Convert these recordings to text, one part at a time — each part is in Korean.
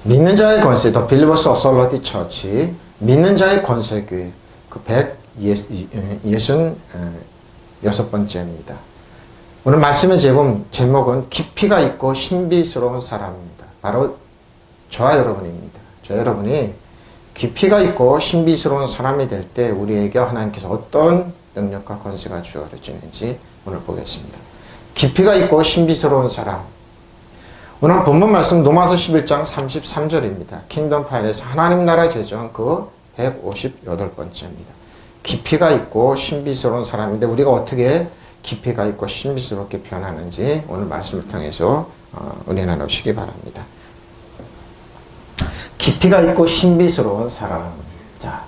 믿는 자의 권세, 더 빌리버스 어설러티 처치, 믿는 자의 권세교회, 그 166번째입니다. 오늘 말씀의 제목은 깊이가 있고 신비스러운 사람입니다. 바로 저와 여러분입니다. 저 여러분이 깊이가 있고 신비스러운 사람이 될 때 우리에게 하나님께서 어떤 능력과 권세가 주어지는지 오늘 보겠습니다. 깊이가 있고 신비스러운 사람. 오늘 본문 말씀 로마서 11장 33절입니다. 킹덤 파일에서 하나님 나라 재정 그 158번째입니다. 깊이가 있고 신비스러운 사람인데 우리가 어떻게 깊이가 있고 신비스럽게 변하는지 오늘 말씀을 통해서 은혜 나누시기 바랍니다. 깊이가 있고 신비스러운 사람. 자,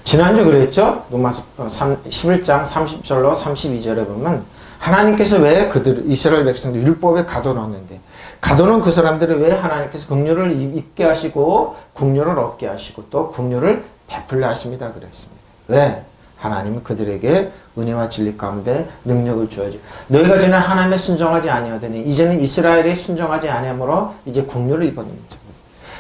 지난주 그랬죠? 로마서 11장 30절로 32절에 보면 하나님께서 왜 이스라엘 백성들 율법에 가둬놨는데 가둬놓은 그 사람들을 왜 하나님께서 긍휼을 입게 하시고 긍휼을 얻게 하시고 또 긍휼을 베풀려 하십니다 그랬습니다. 왜? 하나님은 그들에게 은혜와 진리 가운데 능력을 주어지. 너희가 전에 하나님의 순종하지 아니하더니 이제는 이스라엘이 순종하지 아니하므로 이제 긍휼을 입었느니라.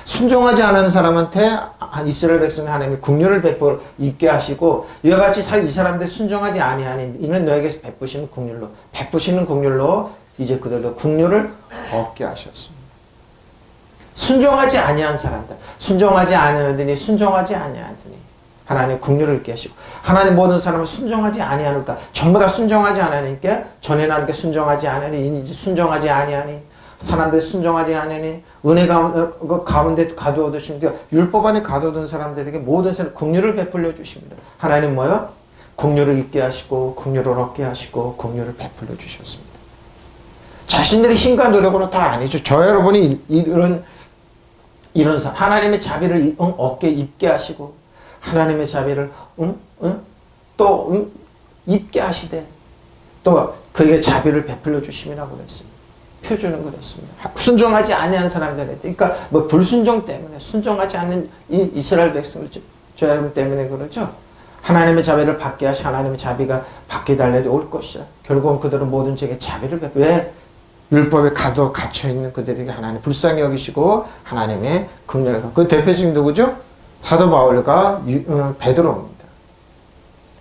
순종하지 않은 사람한테 이스라엘 백성은 하나님이 긍휼을 베풀어 입게 하시고 이와 같이 이 사람들 순종하지 아니하니 이는 너에게서 베푸시는 긍휼로 이제 그들도 긍휼을 얻게 하셨습니다. 순종하지 아니한 사람들, 순종하지 아니하더니 하나님 긍휼을 입게 하시고 하나님 모든 사람을 순종하지 아니하니까 전부 다 순종하지 않으니까 전에 나님께 순종하지 아니하니 이제 순종하지 아니하니 사람들 순종하지 않으니 은혜 가운데 가두어 두십니다. 율법 안에 가둬둔 사람들에게 모든 사람 긍휼을 베풀려 주십니다. 하나님 뭐요? 긍휼을 입게 하시고 긍휼을 얻게 하시고 긍휼을 베풀려 주셨습니다. 자신들의 힘과 노력으로 다 아니죠. 저 여러분이 이런 사람 하나님의 자비를 얻게 입게 하시고 하나님의 자비를 입게 하시되 또 그에게 자비를 베풀려 주심이라고 그랬습니다. 표준은 그렇습니다. 순종하지 아니한 사람들한테, 그러니까 뭐 불순종 때문에 순종하지 않는 이 이스라엘 백성들, 저 여러분 때문에 그러죠. 하나님의 자비를 받게 하시 하나님의 자비가 받게 달려도 올 것이야. 결국은 그들은 모든 죄에 자비를 베풀. 왜? 율법에 갇혀 있는 그들에게 하나님 불쌍히 여기시고 하나님의 긍휼을. 그 대표적인 누구죠? 사도 바울과 베드로입니다.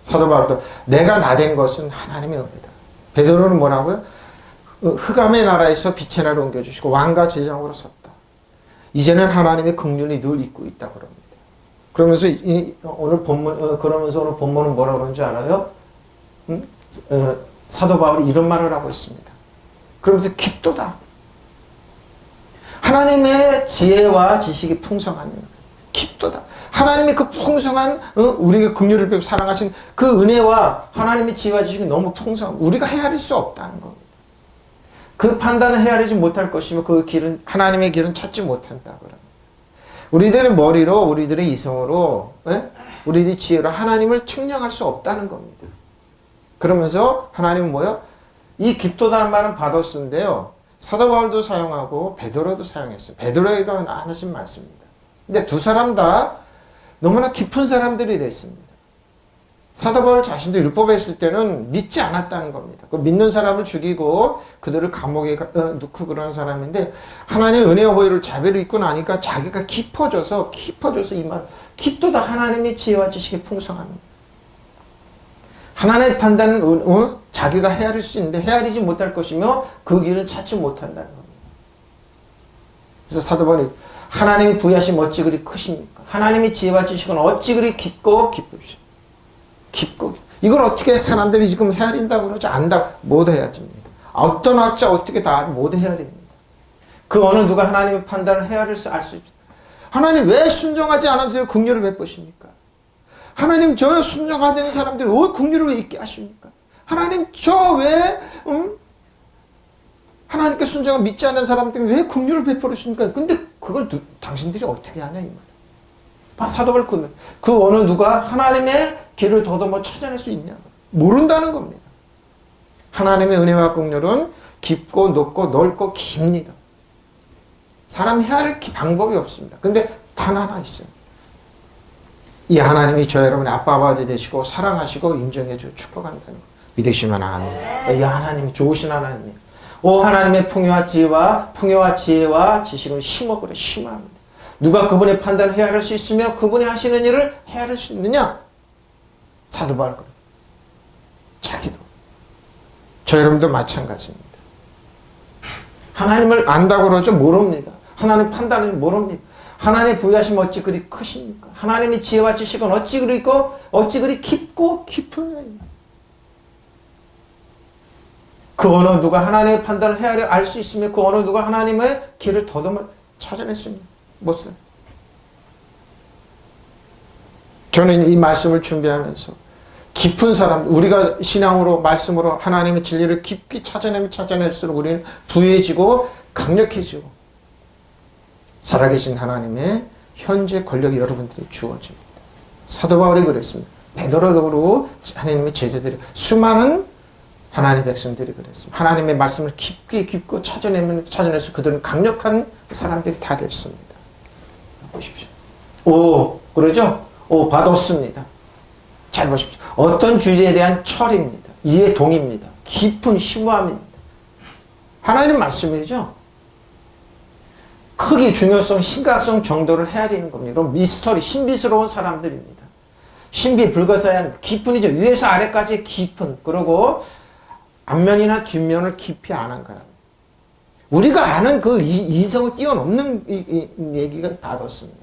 사도 바울도 내가 나된 것은 하나님의 은혜다. 베드로는 뭐라고요? 흑암의 나라에서 빛의 나라로 옮겨주시고 왕과 제장으로 섰다. 이제는 하나님의 긍휼이 늘 있고 있다 그럽니다. 그러면서 오늘 본문은 뭐라고 그러는지 알아요? 사도 바울이 이런 말을 하고 있습니다. 그러면서 깊도다. 하나님의 지혜와 지식이 풍성한 깊도다. 하나님의 그 풍성한 우리가 긍휼을 베풀고 사랑하신 그 은혜와 하나님의 지혜와 지식이 너무 풍성한 우리가 헤아릴 수 없다는 겁니다. 그 판단을 헤아리지 못할 것이며 그 길은 하나님의 길은 찾지 못한다. 우리들의 머리로 우리들의 이성으로 우리들의 지혜로 하나님을 측량할 수 없다는 겁니다. 그러면서 하나님은 뭐요? 이 깊도다는 말은 바더스인데요. 사도 바울도 사용하고 베드로도 사용했어요. 베드로에도 하나씩 말씀입니다. 근데 두 사람 다 너무나 깊은 사람들이 됐습니다. 사도 바울 자신도 율법에 있을 때는 믿지 않았다는 겁니다. 그 믿는 사람을 죽이고 그들을 감옥에 넣고 그런 사람인데 하나님의 은혜와 보혈을 자비로 입고 나니까 자기가 깊어져서 이 말 깊도다 하나님의 지혜와 지식이 풍성합니다. 하나님의 판단은 자기가 헤아릴 수 있는데 헤아리지 못할 것이며 그 길은 찾지 못한다는 겁니다. 그래서 사도 바울이 하나님이 부여하신 어찌 그리 크십니까? 하나님의 지혜와 지식은 어찌 그리 깊고 깊으십니까? 깊고 이걸 어떻게 사람들이 지금 헤아린다고 그러죠? 안다 못 헤아집니다. 어떤 학자 어떻게 다 못 헤아립니다. 그 어느 누가 하나님의 판단을 헤아릴 수 알 수 있습니다. 하나님 왜 순종하지 않으세요? 긍휼을 베푸십니까? 하나님 저 순종하는 사람들이 왜 긍휼을 왜 있게 하십니까? 하나님 저 왜 하나님께 순종을 믿지 않는 사람들이 왜 긍휼을 베풀으십니까? 근데 그걸 당신들이 어떻게 하냐 이 말이에요. 사도 바울 그 어느 누가 하나님의 길을 더듬어 찾아낼 수 있냐? 모른다는 겁니다. 하나님의 은혜와 긍휼은 깊고 높고 넓고 깁니다. 사람 헤아릴 방법이 없습니다. 근데 단 하나 있어요. 이 하나님이 저 여러분의 아빠 아버지 되시고 사랑하시고 인정해 주고 축복한다는 거 믿으시면 아멘. 이 하나님이 좋으신 하나님이에요. 오 하나님의 풍요와 지혜와 지식은 심하고 심합니다. 누가 그분의 판단을 헤아릴 수 있으며 그분이 하시는 일을 헤아릴 수 있느냐? 사도 바울 그래. 자기도. 저 여러분도 마찬가지입니다. 하나님을 안다고 그러죠? 모릅니다. 하나님 판단을 모릅니다. 하나님 부여하심 어찌 그리 크십니까? 하나님의 지혜와 지식은 어찌 그리 깊고 깊으냐. 그 어느 누가 하나님의 판단을 헤아려 알 수 있으며 그 어느 누가 하나님의 길을 더듬어 찾아낼 수 있는 못써. 저는 이 말씀을 준비하면서 깊은 사람, 우리가 신앙으로 말씀으로 하나님의 진리를 깊이 찾아낼수록 우리는 부유해지고 강력해지고 살아계신 하나님의 현재 권력이 여러분들이 주어집니다. 사도 바울이 그랬습니다. 베드로도 그러고 하나님의 제자들이 수많은 하나님의 백성들이 그랬습니다. 하나님의 말씀을 깊고 찾아내서 그들은 강력한 사람들이 다 됐습니다. 보십시오. 그러죠? 받았습니다. 잘 보십시오. 어떤 주제에 대한 철입니다. 이해 동의입니다. 깊은 심오함입니다. 하나님 말씀이죠. 크기, 중요성, 심각성 정도를 헤아리는 겁니다. 그럼 미스터리, 신비스러운 사람들입니다. 신비 불가사의한 깊은이죠. 위에서 아래까지 깊은, 그리고 앞면이나 뒷면을 깊이 아는 거라. 우리가 아는 그 이성을 뛰어넘는 이 얘기가 받았습니다.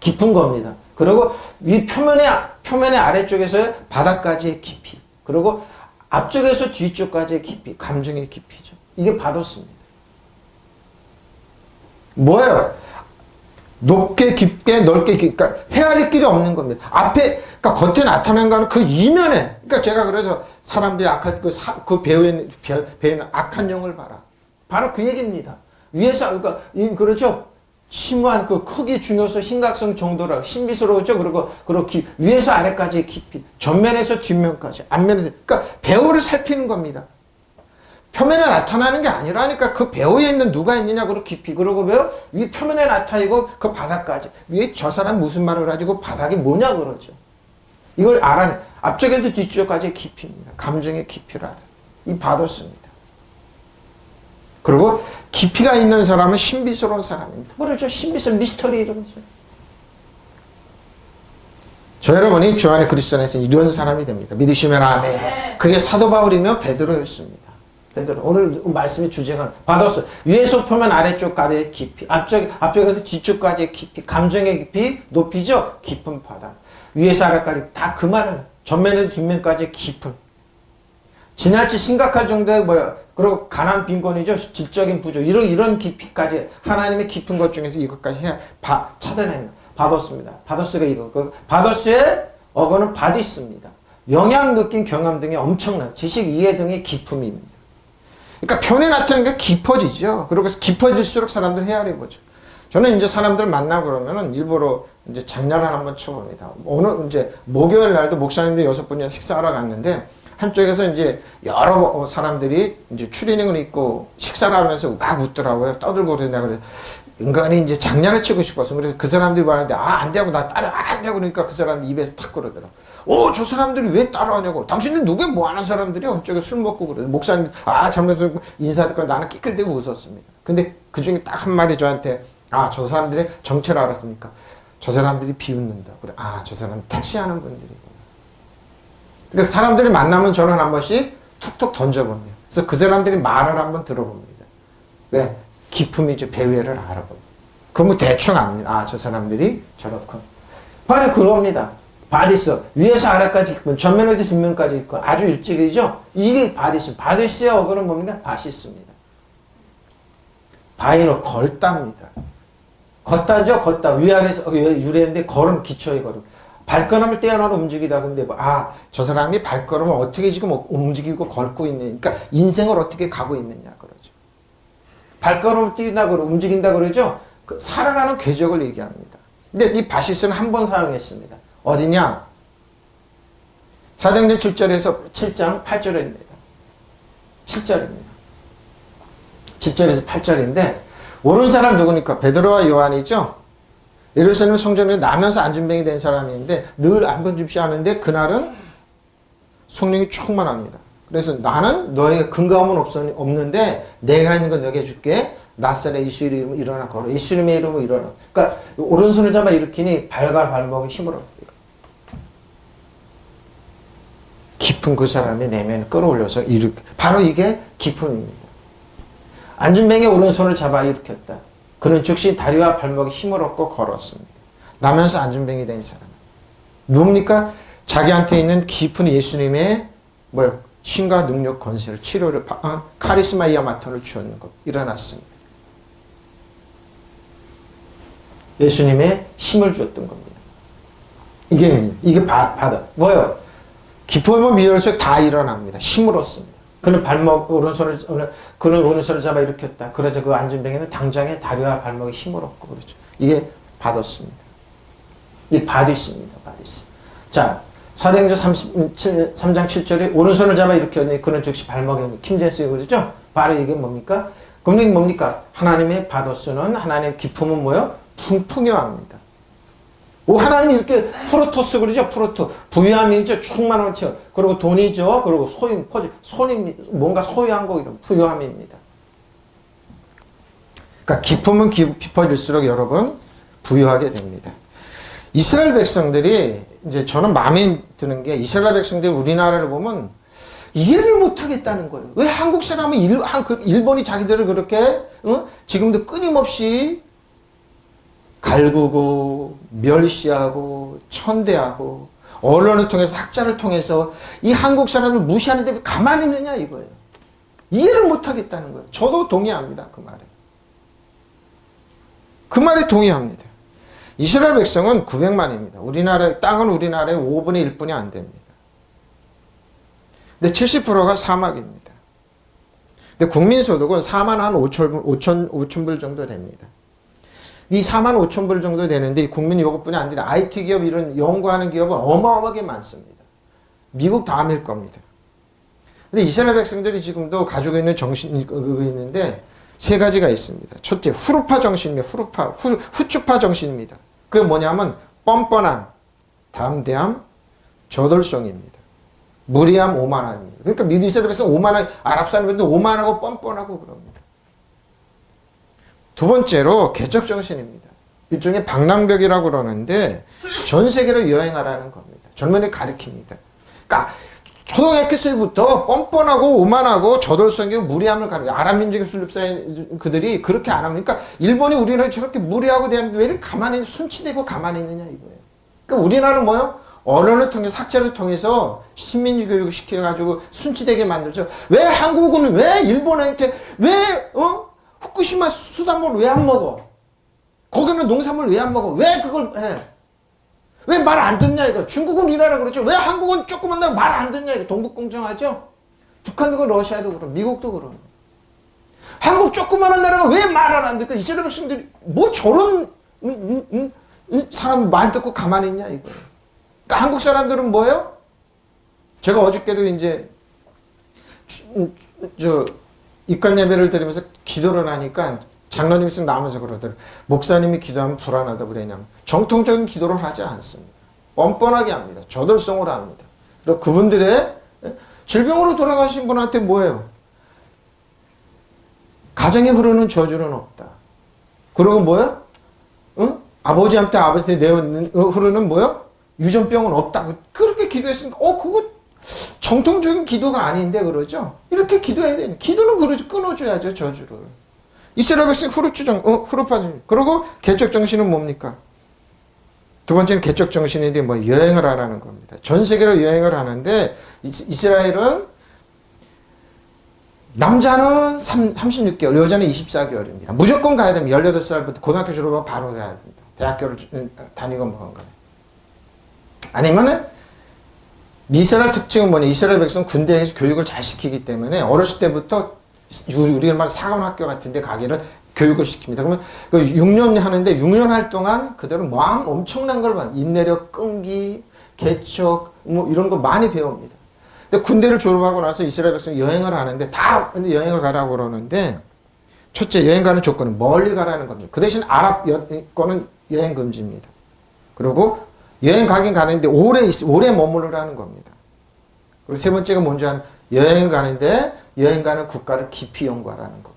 깊은 겁니다. 그리고 위 표면의 아래쪽에서 바닥까지의 깊이, 그리고 앞쪽에서 뒤쪽까지의 깊이, 감정의 깊이죠. 이게 받았습니다. 뭐예요? 높게 깊게 넓게 깊게, 그러니까 헤아릴 길이 없는 겁니다. 앞에, 그러니까 겉에 나타난 거는 그 이면에, 그러니까 제가 그래서 사람들이 악할 때 그 배우에는 악한 영을 봐라. 바로 그 얘기입니다. 위에서, 그러니까 그렇죠. 심오한 그 크기, 중요성, 심각성 정도라 신비스러우죠. 그리고 위에서 아래까지의 깊이, 전면에서 뒷면까지, 앞면에서, 그러니까 배우를 살피는 겁니다. 표면에 나타나는 게 아니라니까 그 배후에 있는 누가 있느냐, 그리고 깊이, 그리고 위 표면에 나타나고 그 바닥까지, 위에 저 사람 무슨 말을 가지고 바닥이 뭐냐 그러죠. 이걸 알아내. 앞쪽에서 뒤쪽까지의 깊이입니다. 감정의 깊이를 알아요. 이 받았습니다. 그리고 깊이가 있는 사람은 신비스러운 사람입니다. 그렇죠. 신비스러운 미스터리 이런 거죠. 저 여러분이 주 안에 그리스도 안에서 이런 사람이 됩니다. 믿으시면 아멘. 그게 사도 바울이며 베드로였습니다. 베드로. 오늘 말씀의 주제가 받았어요. 위에서 표면 아래쪽까지의 깊이, 앞쪽에서 뒤쪽까지의 깊이, 감정의 깊이, 높이죠. 깊은 바닥. 위에서 아래까지 다 그 말은 전면에서 뒷면까지의 깊은. 지나치 심각할 정도의 그리고 가난 빈곤이죠. 질적인 부족. 이런 깊이까지 하나님의 깊은 것 중에서 이것까지 찾아내는 거. 바더스입니다. 바더스가 이거. 바더스의 어거는 바디스입니다. 영향, 느낌, 경험 등의 엄청난 지식, 이해 등의 깊음입니다. 그러니까 표현에 나타나는 게 깊어지죠. 그리고 깊어질수록 사람들 헤아려보죠. 저는 이제 사람들 만나고 그러면은 일부러 이제 장난을 한번 쳐봅니다. 오늘 이제 목요일 날도 목사님들 6분이랑 식사하러 갔는데 한쪽에서 이제 여러 사람들이 이제 추리닝을 입고 식사를 하면서 막 웃더라고요. 떠들고 그러냐. 그래서 은근히 이제 장난을 치고 싶어서. 그래서 그 사람들이 말하는데 안 되고 나 따라 안 되고 그러니까 그 사람이 입에서 탁 그러더라고. 저 사람들이 왜 따라하냐고. 당신들 누구야 뭐 하는 사람들이야. 한쪽에 술 먹고 그래. 목사님 잘못해서 인사 듣고 나는 끼끌대고 웃었습니다. 근데 그 중에 딱 한 마디 저한테 저 사람들의 정체를 알았습니까? 저 사람들이 비웃는다. 그래. 저 사람 택시하는 분들이고. 그러니까 사람들이 만나면 저는 한 번씩 툭툭 던져봅니다. 그래서 그 사람들이 말을 한번 들어봅니다. 왜? 깊음이죠. 배후를 알아봅니다. 그러면 대충 압니다. 저 사람들이 저렇군. 바로 그겁니다. 바디스. 위에서 아래까지 있고, 전면에서 뒷면까지 있고, 아주 일찍이죠? 이게 바디스. 바디스의 어거는 뭡니까? 바시스입니다. 바이로 걸다입니다. 걷다죠? 걷다. 위아래서 유래인데 걸음, 기초의 걸음. 발걸음을 떼어나로 움직이다. 근데 저 사람이 발걸음을 어떻게 지금 움직이고 걷고 있느냐. 그러니까 인생을 어떻게 가고 있느냐 그러죠. 발걸음을 뛴다 그러고 움직인다 그러죠. 살아가는 궤적을 얘기합니다. 근데 이 바시스는 한 번 사용했습니다. 어디냐? 사도행전 7장 8절입니다. 7절입니다. 7절에서 8절인데 오른 사람 누구니까? 베드로와 요한이죠. 예루살렘 성전에 나면서 안전병이 된 사람인데 늘 안번 줍시 하는데 그날은 성령이 충만합니다. 그래서 나는 너에게 근거함은 없는데 내가 있는 건 너에게 줄게. 나사렛 예수의 이름으로 일어나 걸어. 예수님의 이름으로 일어나. 그러니까 오른손을 잡아 일으키니 발과 발목에 힘을 얻고 깊은 그 사람의 내면을 끌어올려서 일으켜. 바로 이게 기쁨입니다. 안진뱅이의 오른손을 잡아 일으켰다. 그는 즉시 다리와 발목에 힘을 얻고 걸었습니다. 나면서 안진뱅이 된 사람. 뭡니까? 자기한테 있는 깊은 예수님의 신과 능력, 권세를, 치료를, 카리스마 이아마토를 주었는 것. 일어났습니다. 예수님의 힘을 주었던 겁니다. 이게 받아. 뭐예요? 기쁨을 미열서 다 일어납니다. 힘을 얻습니다. 그는 그는 오른손을 잡아 일으켰다. 그러자 그 안진뱅이는 당장에 다리와 발목에 힘을 얻고 그렇죠. 이게 받았습니다. 이 받으십니다. 자, 사도행전 3장 7절에 오른손을 잡아 일으켰니 그는 즉시 발목에 힘재수요 그러죠? 바로 이게 뭡니까? 그럼 이게 뭡니까? 하나님의 받아쓰는 하나님의 기쁨은 뭐예요? 풍요합니다. 하나님이 이렇게 프로토스 그러죠? 부유함이죠? 충만하죠? 그리고 돈이죠? 그리고 손입니다. 뭔가 소유한 거 이런 부유함입니다. 그러니까 기쁨은 깊어질수록 여러분 부유하게 됩니다. 이스라엘 백성들이 이제 저는 마음에 드는 게 이스라엘 백성들이 우리나라를 보면 이해를 못하겠다는 거예요. 왜 한국 사람은 일본이 자기들을 그렇게 지금도 끊임없이 갈구고 멸시하고 천대하고 언론을 통해서 학자를 통해서 이 한국 사람을 무시하는데 왜 가만히 있느냐 이거예요. 이해를 못하겠다는 거예요. 저도 동의합니다. 그 말에 동의합니다. 이스라엘 백성은 900만입니다. 땅은 우리나라의 5분의 1뿐이 안 됩니다. 근데 70%가 사막입니다. 근데 국민소득은 4만 한 5천 불 정도 됩니다. 이 4만 5천 불 정도 되는데 이 국민요금뿐이 아니라 IT 기업 이런 연구하는 기업은 어마어마하게 많습니다. 미국 다음일 겁니다. 근데 이스라엘 백성들이 지금도 가지고 있는 정신이 있는데 세 가지가 있습니다. 첫째, 후르파 정신입니다. 후추파 정신입니다. 그게 뭐냐면 뻔뻔함, 담대함, 저돌성입니다. 무리함, 오만함입니다. 그러니까 이스라엘 백성은 오만한 아랍 사람들도 오만하고 뻔뻔하고 그럽니다. 두 번째로 개척 정신입니다. 일종의 방랑벽이라고 그러는데 전 세계로 여행하라는 겁니다. 젊은이 가르칩니다. 그러니까 초등학교부터 뻔뻔하고 오만하고 저돌성이고 무리함을 가르쳐요. 아랍 민족의 순립사인 그들이 그렇게 안 합니다. 그러니까 일본이 우리나라에 저렇게 무리하고 대하는데 왜 이렇게 가만히 순치되고 가만히 있느냐 이거예요. 그러니까 우리나라는 뭐요? 언론을 통해서 학자를 통해서 식민지 교육을 시켜가지고 순치되게 만들죠. 왜 한국은 왜 일본한테 왜 후쿠시마 수산물 왜 안 먹어? 거기는 농산물 왜 안 먹어? 왜 그걸 해? 왜 말 안 듣냐 이거. 중국은 이래라 그러죠. 왜 한국은 조그만 나라 말 안 듣냐 이거. 동북공정하죠. 북한도 그렇고 러시아도 그렇고 미국도 그렇고. 한국 조그마한 나라가 왜 말을 안 듣고 이스라엘 백성들이 뭐 저런 사람 말 듣고 가만히 있냐 이거예요. 그러니까 한국 사람들은 뭐예요? 제가 어저께도 이제 입관 예배를 드리면서 기도를 하니까 장로님이 쓱 나오면서 그러더라고요. 목사님이 기도하면 불안하다고 그러냐면 정통적인 기도를 하지 않습니다. 뻔뻔하게 합니다. 저돌성으로 합니다. 그리고 그분들의 질병으로 돌아가신 분한테 뭐예요? 가정에 흐르는 저주는 없다. 그리고 뭐예요? 아버지한테 흐르는 뭐예요? 유전병은 없다. 그렇게 기도했으니까 그거 정통적인 기도가 아닌데 그러죠? 이렇게 기도해야 되는. 기도는 그러죠. 끊어줘야죠. 저주를. 이스라엘 백성 후르파정. 그리고 개척 정신은 뭡니까? 두 번째는 개척 정신인데 여행을 하라는 겁니다. 전 세계로 여행을 하는데 이스라엘은 남자는 36개월, 여자는 24개월입니다. 무조건 가야 됩니다. 18살부터 고등학교 졸업하고 바로 가야 됩니다. 대학교를 다니고 뭐 한가. 아니면은 이스라엘 특징은 뭐냐? 이스라엘 백성 군대에서 교육을 잘 시키기 때문에 어렸을 때부터 우리 말 사관학교 같은 데 가기를 교육을 시킵니다. 그러면 6년 하는데 6년 할 동안 그대로 엄청난 걸 봐요. 인내력, 끈기, 개척 뭐 이런 거 많이 배웁니다. 근데 군대를 졸업하고 나서 이스라엘 백성이 여행을 하는데 다 여행을 가라고 그러는데 첫째 여행 가는 조건은 멀리 가라는 겁니다. 그 대신 아랍 거는 여행 금지입니다. 그리고 여행 가긴 가는데 오래 머무르라는 겁니다. 그리고 세 번째가 뭔지 아는 여행 가는데 여행 가는 국가를 깊이 연구하라는 겁니다.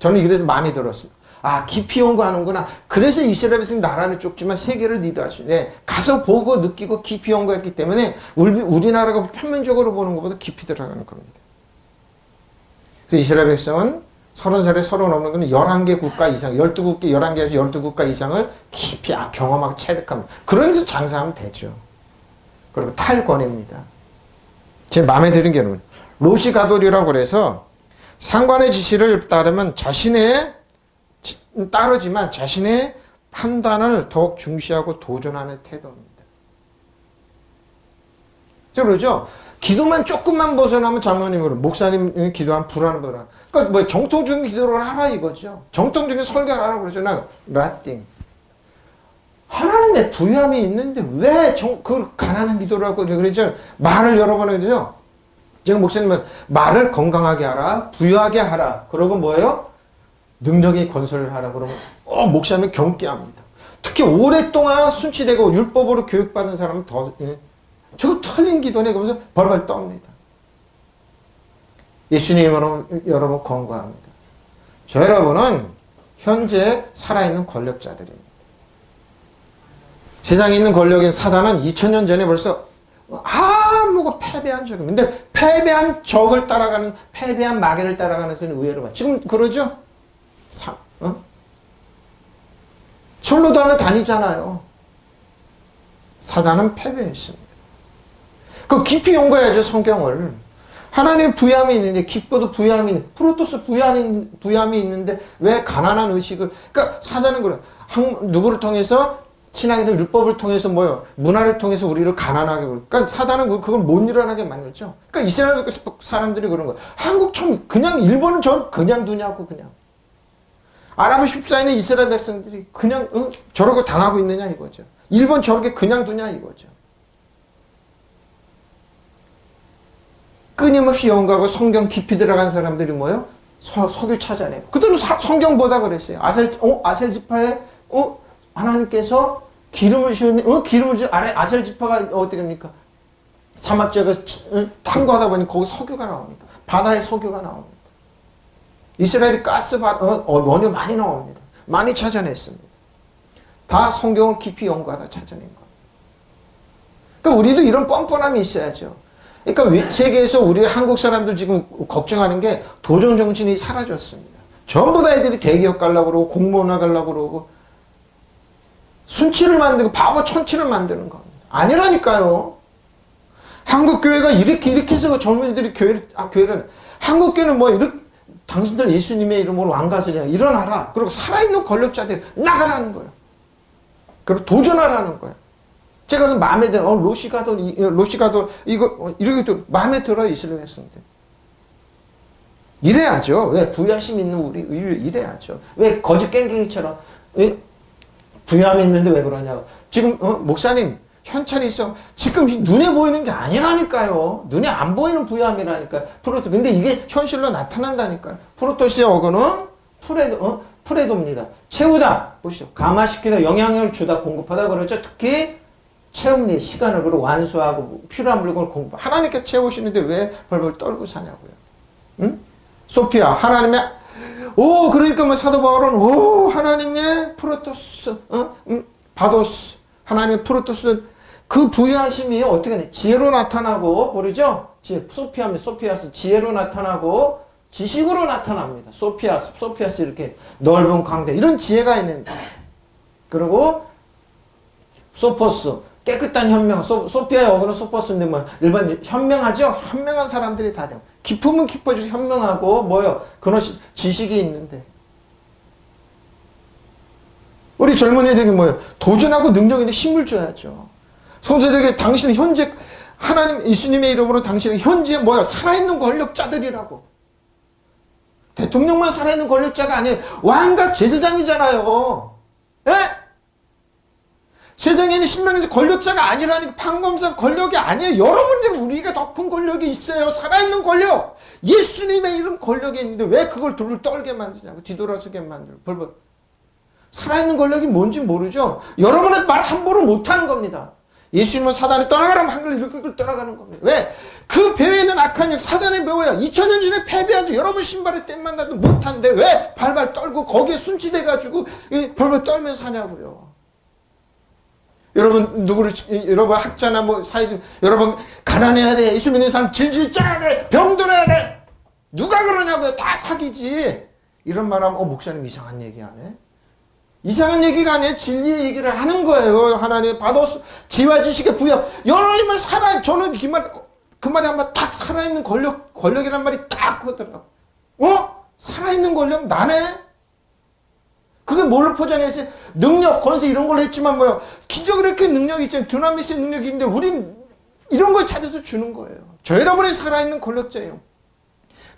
저는 이래서 마음에 들었습니다. 아, 깊이 연구하는구나. 그래서 이스라엘 백성이 나라는 좁지만 세계를 리드할 수 있네. 가서 보고 느끼고 깊이 연구했기 때문에 우리나라가 표면적으로 보는 것보다 깊이 들어가는 겁니다. 그래서 이스라엘 백성은 30살에 30 넘는 11개 국가 이상, 12국가, 11개에서 12국가 이상을 깊이 경험하고 체득합니다. 그러면서 장사하면 되죠. 그리고 탈권입니다. 제 마음에 드는 게 로시가돌이라고 그래서 상관의 지시를 따르면 따르지만 자신의 판단을 더욱 중시하고 도전하는 태도입니다. 그러죠? 기도만 조금만 벗어나면 장로님으로 목사님 기도하면 불안한 거라. 그러니까 뭐 정통적인 기도를 하라 이거죠. 정통적인 설교를 하라고 그러잖아요. 라띵. 하나님의 부유함이 있는데 왜 그 가난한 기도를 하고 그러죠? 말을 여러 번 하죠. 제가 목사님은 말을 건강하게 하라, 부유하게 하라. 그러고 뭐예요? 능력의 건설을 하라. 그러면 목사님은 경계합니다. 특히 오랫동안 순치되고 율법으로 교육받은 사람은 더 저거 틀린 기도네 그러면서 벌벌 떱니다. 예수님 여러분 권고합니다. 저 여러분은 현재 살아있는 권력자들입니다. 세상에 있는 권력인 사단은 2000년 전에 벌써 아무거 패배한 적이 근데 패배한 적을 따라가는 패배한 마귀를 따라가는 것은 의외로 많아요. 지금 그러죠? 철로도 하나 다니잖아요. 사단은 패배했습니다. 그 깊이 연구해야죠. 성경을. 하나님의 부유함이 있는데 기뻐도 부유함이 있는데 프로토스 부유함이 있는데 왜 가난한 의식을 그러니까 사단은 그래. 누구를 통해서 신앙이든 율법을 통해서 뭐요? 문화를 통해서 우리를 가난하게 그러니까 사단은 그걸 못 일어나게 만들죠. 그러니까 이스라엘 사람들이 그런 거예요. 한국 좀 그냥 일본은 저 그냥 두냐고 그냥. 아랍의 14인의 이스라엘 백성들이 그냥 저러고 당하고 있느냐 이거죠. 일본 저렇게 그냥 두냐 이거죠. 끊임없이 연구하고 성경 깊이 들어간 사람들이 뭐예요? 석유 찾아내고 그대로 성경 보다 그랬어요. 아셀 지파에 하나님께서 기름을 주는 기름을 주 아셀 지파가 어떻게 됩니까? 사막 지역에서 탐구하다 보니 거기 석유가 나옵니다. 바다에 석유가 나옵니다. 이스라엘이 가스 원유 많이 나옵니다. 많이 찾아냈습니다. 다 성경을 깊이 연구하다 찾아낸 겁니다. 그러니까 우리도 이런 뻔뻔함이 있어야죠. 그러니까 세계에서 우리 한국 사람들 지금 걱정하는 게 도전 정신이 사라졌습니다. 전부 다 애들이 대기업 가려고 그러고 공무원 가려고 그러고 순치를 만들고 바보 천치를 만드는 겁니다. 아니라니까요. 한국 교회가 이렇게 해서 젊은이들이 교회를 한국 교회는 뭐 이렇게 당신들 예수님의 이름으로 왕가서잖아요. 일어나라. 그리고 살아있는 권력자들 나가라는 거예요. 그리고 도전하라는 거예요. 제가 그래서 마음에 들어요. 로시가돌 이거 이렇게 또 마음에 들어요. 이스라엘 백성들. 이래야죠. 왜 부유하심 있는 우리 이래야죠. 왜 거짓 깽깽이처럼 부유함이 있는데 왜 그러냐고. 지금 목사님 현찰이 있어. 지금 눈에 보이는 게 아니라니까요. 눈에 안 보이는 부유함이라니까요. 근데 이게 현실로 나타난다니까요. 프로토스의 어근은 프레도입니다. 채우다. 보시죠. 감화시키다, 영향을 주다, 공급하다 그러죠. 특히 채움리 시간을 그리고 완수하고 필요한 물건을 공급. 하나님께서 채우시는데 왜 벌벌 떨고 사냐고요. 응? 소피아 하나님의 그러니까 뭐 사도 바울은 하나님의 프로토스 바도스 하나님의 프로토스 그 부유하심이 어떻게 돼? 지혜로 나타나고 모르죠? 소피아면 소피아스 지혜로 나타나고 지식으로 나타납니다. 소피아스 이렇게 넓은 광대 이런 지혜가 있는데 그리고 소포스 깨끗한 현명 소피아의 어근은 소포스인데 뭐 일반 현명하죠? 현명한 사람들이 다 돼요. 기품은 깊어지고 현명하고 뭐요? 그런 지식이 있는데 우리 젊은이들에게 뭐예요? 도전하고 능력 있는 힘을 줘야죠. 성도들에게 당신은 현재 하나님 예수님의 이름으로 당신은 현재 뭐야? 살아있는 권력자들이라고. 대통령만 살아있는 권력자가 아니에요. 왕과 제사장이잖아요. 예? 세상에 있는 신명에서 권력자가 아니라니까 판검사 권력이 아니에요. 여러분들 우리가 더 큰 권력이 있어요. 살아있는 권력. 예수님의 이름 권력이 있는데 왜 그걸 둘을 떨게 만드냐고. 뒤돌아서게 만들고. 살아있는 권력이 뭔지 모르죠. 여러분은 말 함부로 못하는 겁니다. 예수님은 사단이 떠나가라면 한글 이렇게 떠나가는 겁니다. 왜? 그 배에 있는 악한 영, 사단의 배워야 2000년 전에 패배하죠. 여러분 신발에 땜만 나도 못한데 왜 발발 떨고 거기에 순치돼가지고 벌벌 떨면서 사냐고요. 여러분 여러분 학자나 뭐 사회에서 여러분 가난해야 돼. 예수 믿는 사람 질질 짜야 돼. 병들어야 돼. 누가 그러냐고요. 다 사기지. 이런 말하면 목사님 이상한 얘기 안 해? 이상한 얘기가 아니에요. 진리의 얘기를 하는 거예요. 하나님 받아서 지와 지식의 부여. 여러분은 저는 그 말이 한번 딱 살아있는 권력이란 말이 딱 그거더라고. 살아있는 권력? 나네? 그게 뭘로 포장했어요? 능력, 권세 이런 걸로 했지만 뭐요? 기적으로 이렇게 능력이 있잖아요. 두나미스의 능력이 있는데 우린 이런 걸 찾아서 주는 거예요. 저 여러분이 살아있는 권력자예요.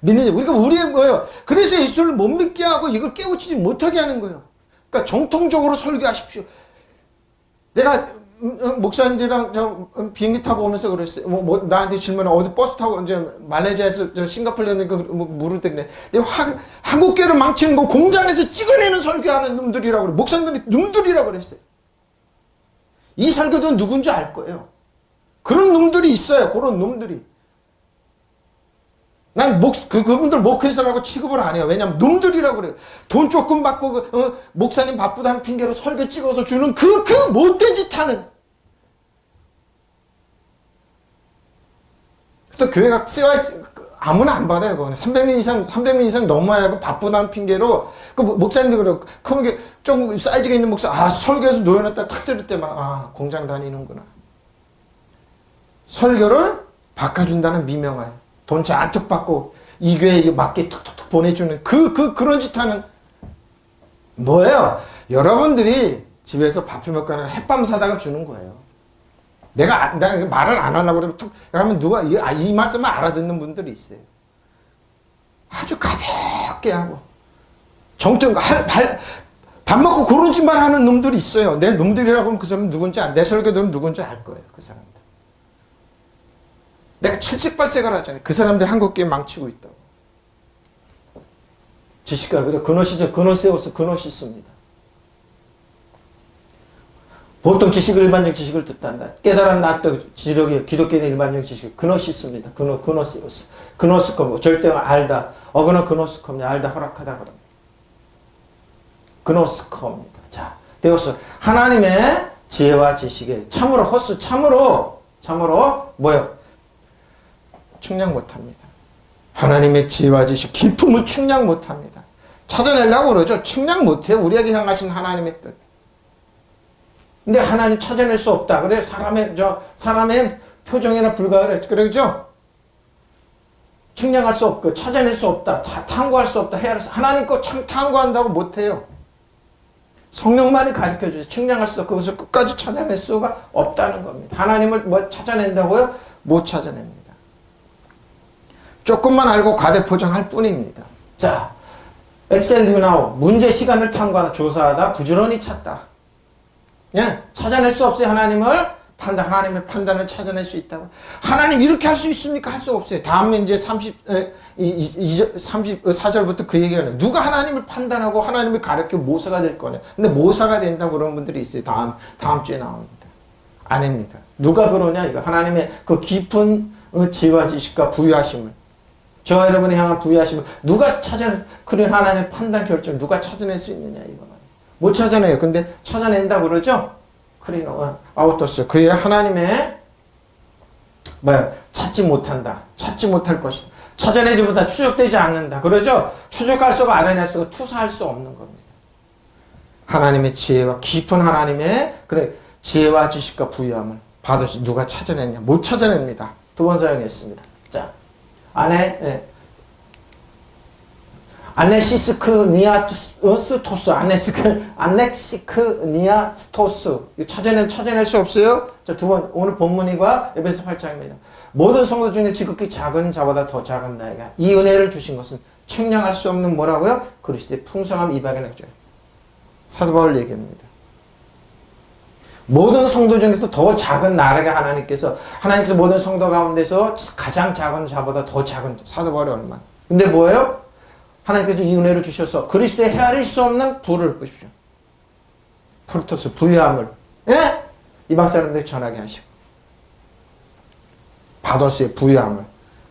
믿는 우리가 우리의 뭐예요? 그래서 예수를 못 믿게 하고 이걸 깨우치지 못하게 하는 거예요. 그러니까 정통적으로 설교하십시오. 내가 목사님들이랑 비행기 타고 오면서 그랬어요. 나한테 질문을 어디 버스 타고 이제 말레이시아에서 싱가포르에 물을 때 한국교회를 망치는 거 공장에서 찍어내는 설교하는 놈들이라고 그래. 목사님들이 놈들이라고 그랬어요. 이 설교도 누군지 알 거예요. 그런 놈들이 있어요. 그런 놈들이. 난 그분들 목회자라고 취급을 안 해요. 왜냐면 놈들이라고 그래요. 돈 조금 받고 목사님 바쁘다는 핑계로 설교 찍어서 주는 그 못된 짓 하는. 또 교회가 아무나 안 받아요. 그거는 300명 이상 넘어야 하고 바쁘다는 핑계로 그 목사님들 그래요. 그럼 좀 사이즈가 있는 목사 설교에서 놓여놨다 탁 들을 때만 공장 다니는구나. 설교를 바꿔준다는 미명하에 돈 잔뜩 받고 이 교회에 맞게 툭툭툭 보내주는 그런 짓 하는 뭐예요? 여러분들이 집에서 밥을 먹거나 햇밤 사다가 주는 거예요. 내가 말을 안 하려고 그러면 툭 하면 누가 이 말씀을 알아듣는 분들이 있어요. 아주 가볍게 하고 정통 밥 먹고 그런 짓만 하는 놈들이 있어요. 내 놈들이라고 하면 그 사람은 누군지 내 설교들은 누군지 알 거예요. 그 사람들. 내가 70발색을 하잖아요. 그 사람들 한국교회 망치고 있다고. 지식가 그래 근어 세워서 근어 씻습니다. 보통 일반적 지식을 듣단다. 깨달음 낫도 지력이 기독교의 일반적 지식 근어 씻습니다. 근어 세워서 근어 스컴 절대 알다 어그너 근어 스컴 알다 허락하다 그럽니다. 근어 스컴입니다. 자 되었어. 하나님의 지혜와 지식에 참으로 뭐요? 충량 못합니다. 하나님의 지혜와 지식 기품을 충량 못합니다. 찾아내려고 그러죠. 충량 못해요. 우리에게 향하신 하나님의 뜻. 근데 하나님 찾아낼 수 없다. 그래 사람의 표정이나 불가를 그러죠. 충량할 수 없고 찾아낼 수 없다. 다 탐구할 수 없다. 하나님 거 참 탐구한다고 못해요. 성령만이 가르쳐주죠. 충량할 수 없고 그것을 끝까지 찾아낼 수가 없다는 겁니다. 하나님을 뭐 찾아낸다고요? 못 찾아냅니다. 조금만 알고 과대포장할 뿐입니다. 자, 엑셀 뉴나우 문제 시간을 탐구하다 조사하다 부지런히 찾다. 예, 찾아낼 수 없어요. 하나님의 판단을 찾아낼 수 있다고. 하나님 이렇게 할 수 있습니까? 할 수 없어요. 다음에 이제 34절부터 그 얘기가 나요. 누가 하나님을 판단하고 하나님을 가르쳐 모사가 될 거냐. 근데 모사가 된다고 그런 분들이 있어요. 다음 주에 나옵니다. 아닙니다. 누가 그러냐 이거. 하나님의 그 깊은 지혜와 지식과 부유하심을 저와 여러분이 향한 부유하심을 누가 그런 하나님의 판단 결정 누가 찾아낼 수 있느냐 이거. 못 찾아내요. 근데 찾아낸다 그러죠? 크리노 아우토스 그의 하나님의 찾지 못할 것이다. 찾아내지 못한 추적되지 않는다. 그러죠? 추적할 수가 알아낼 수가 투사할 수 없는 겁니다. 하나님의 지혜와 깊은 하나님의 지혜와 지식과 부유함을 받으시 누가 찾아냈냐? 못 찾아냅니다. 두 번 사용했습니다. 자, 안넥시크 니아스토스 찾아낼 수 없어요. 자, 두 번 오늘 본문이과 에베소 8장입니다. 모든 성도 중에 지극히 작은 자보다 더 작은 나에게 이 은혜를 주신 것은 측량할 수 없는 뭐라고요? 그리스도의 풍성함 이방의 넥죠. 사도 바울 얘기합니다. 모든 성도 중에서 더 작은 나에게 하나님께서 모든 성도 가운데서 가장 작은 자보다 더 작은 사도 바울이 얼마나. 근데 뭐예요? 하나님께서 이 은혜를 주셔서 그리스도의 헤아릴 수 없는 부를 보십시오. 프루토스 부유함을. 예? 이방 사람들에게 전하게 하시고 바더스의 부유함을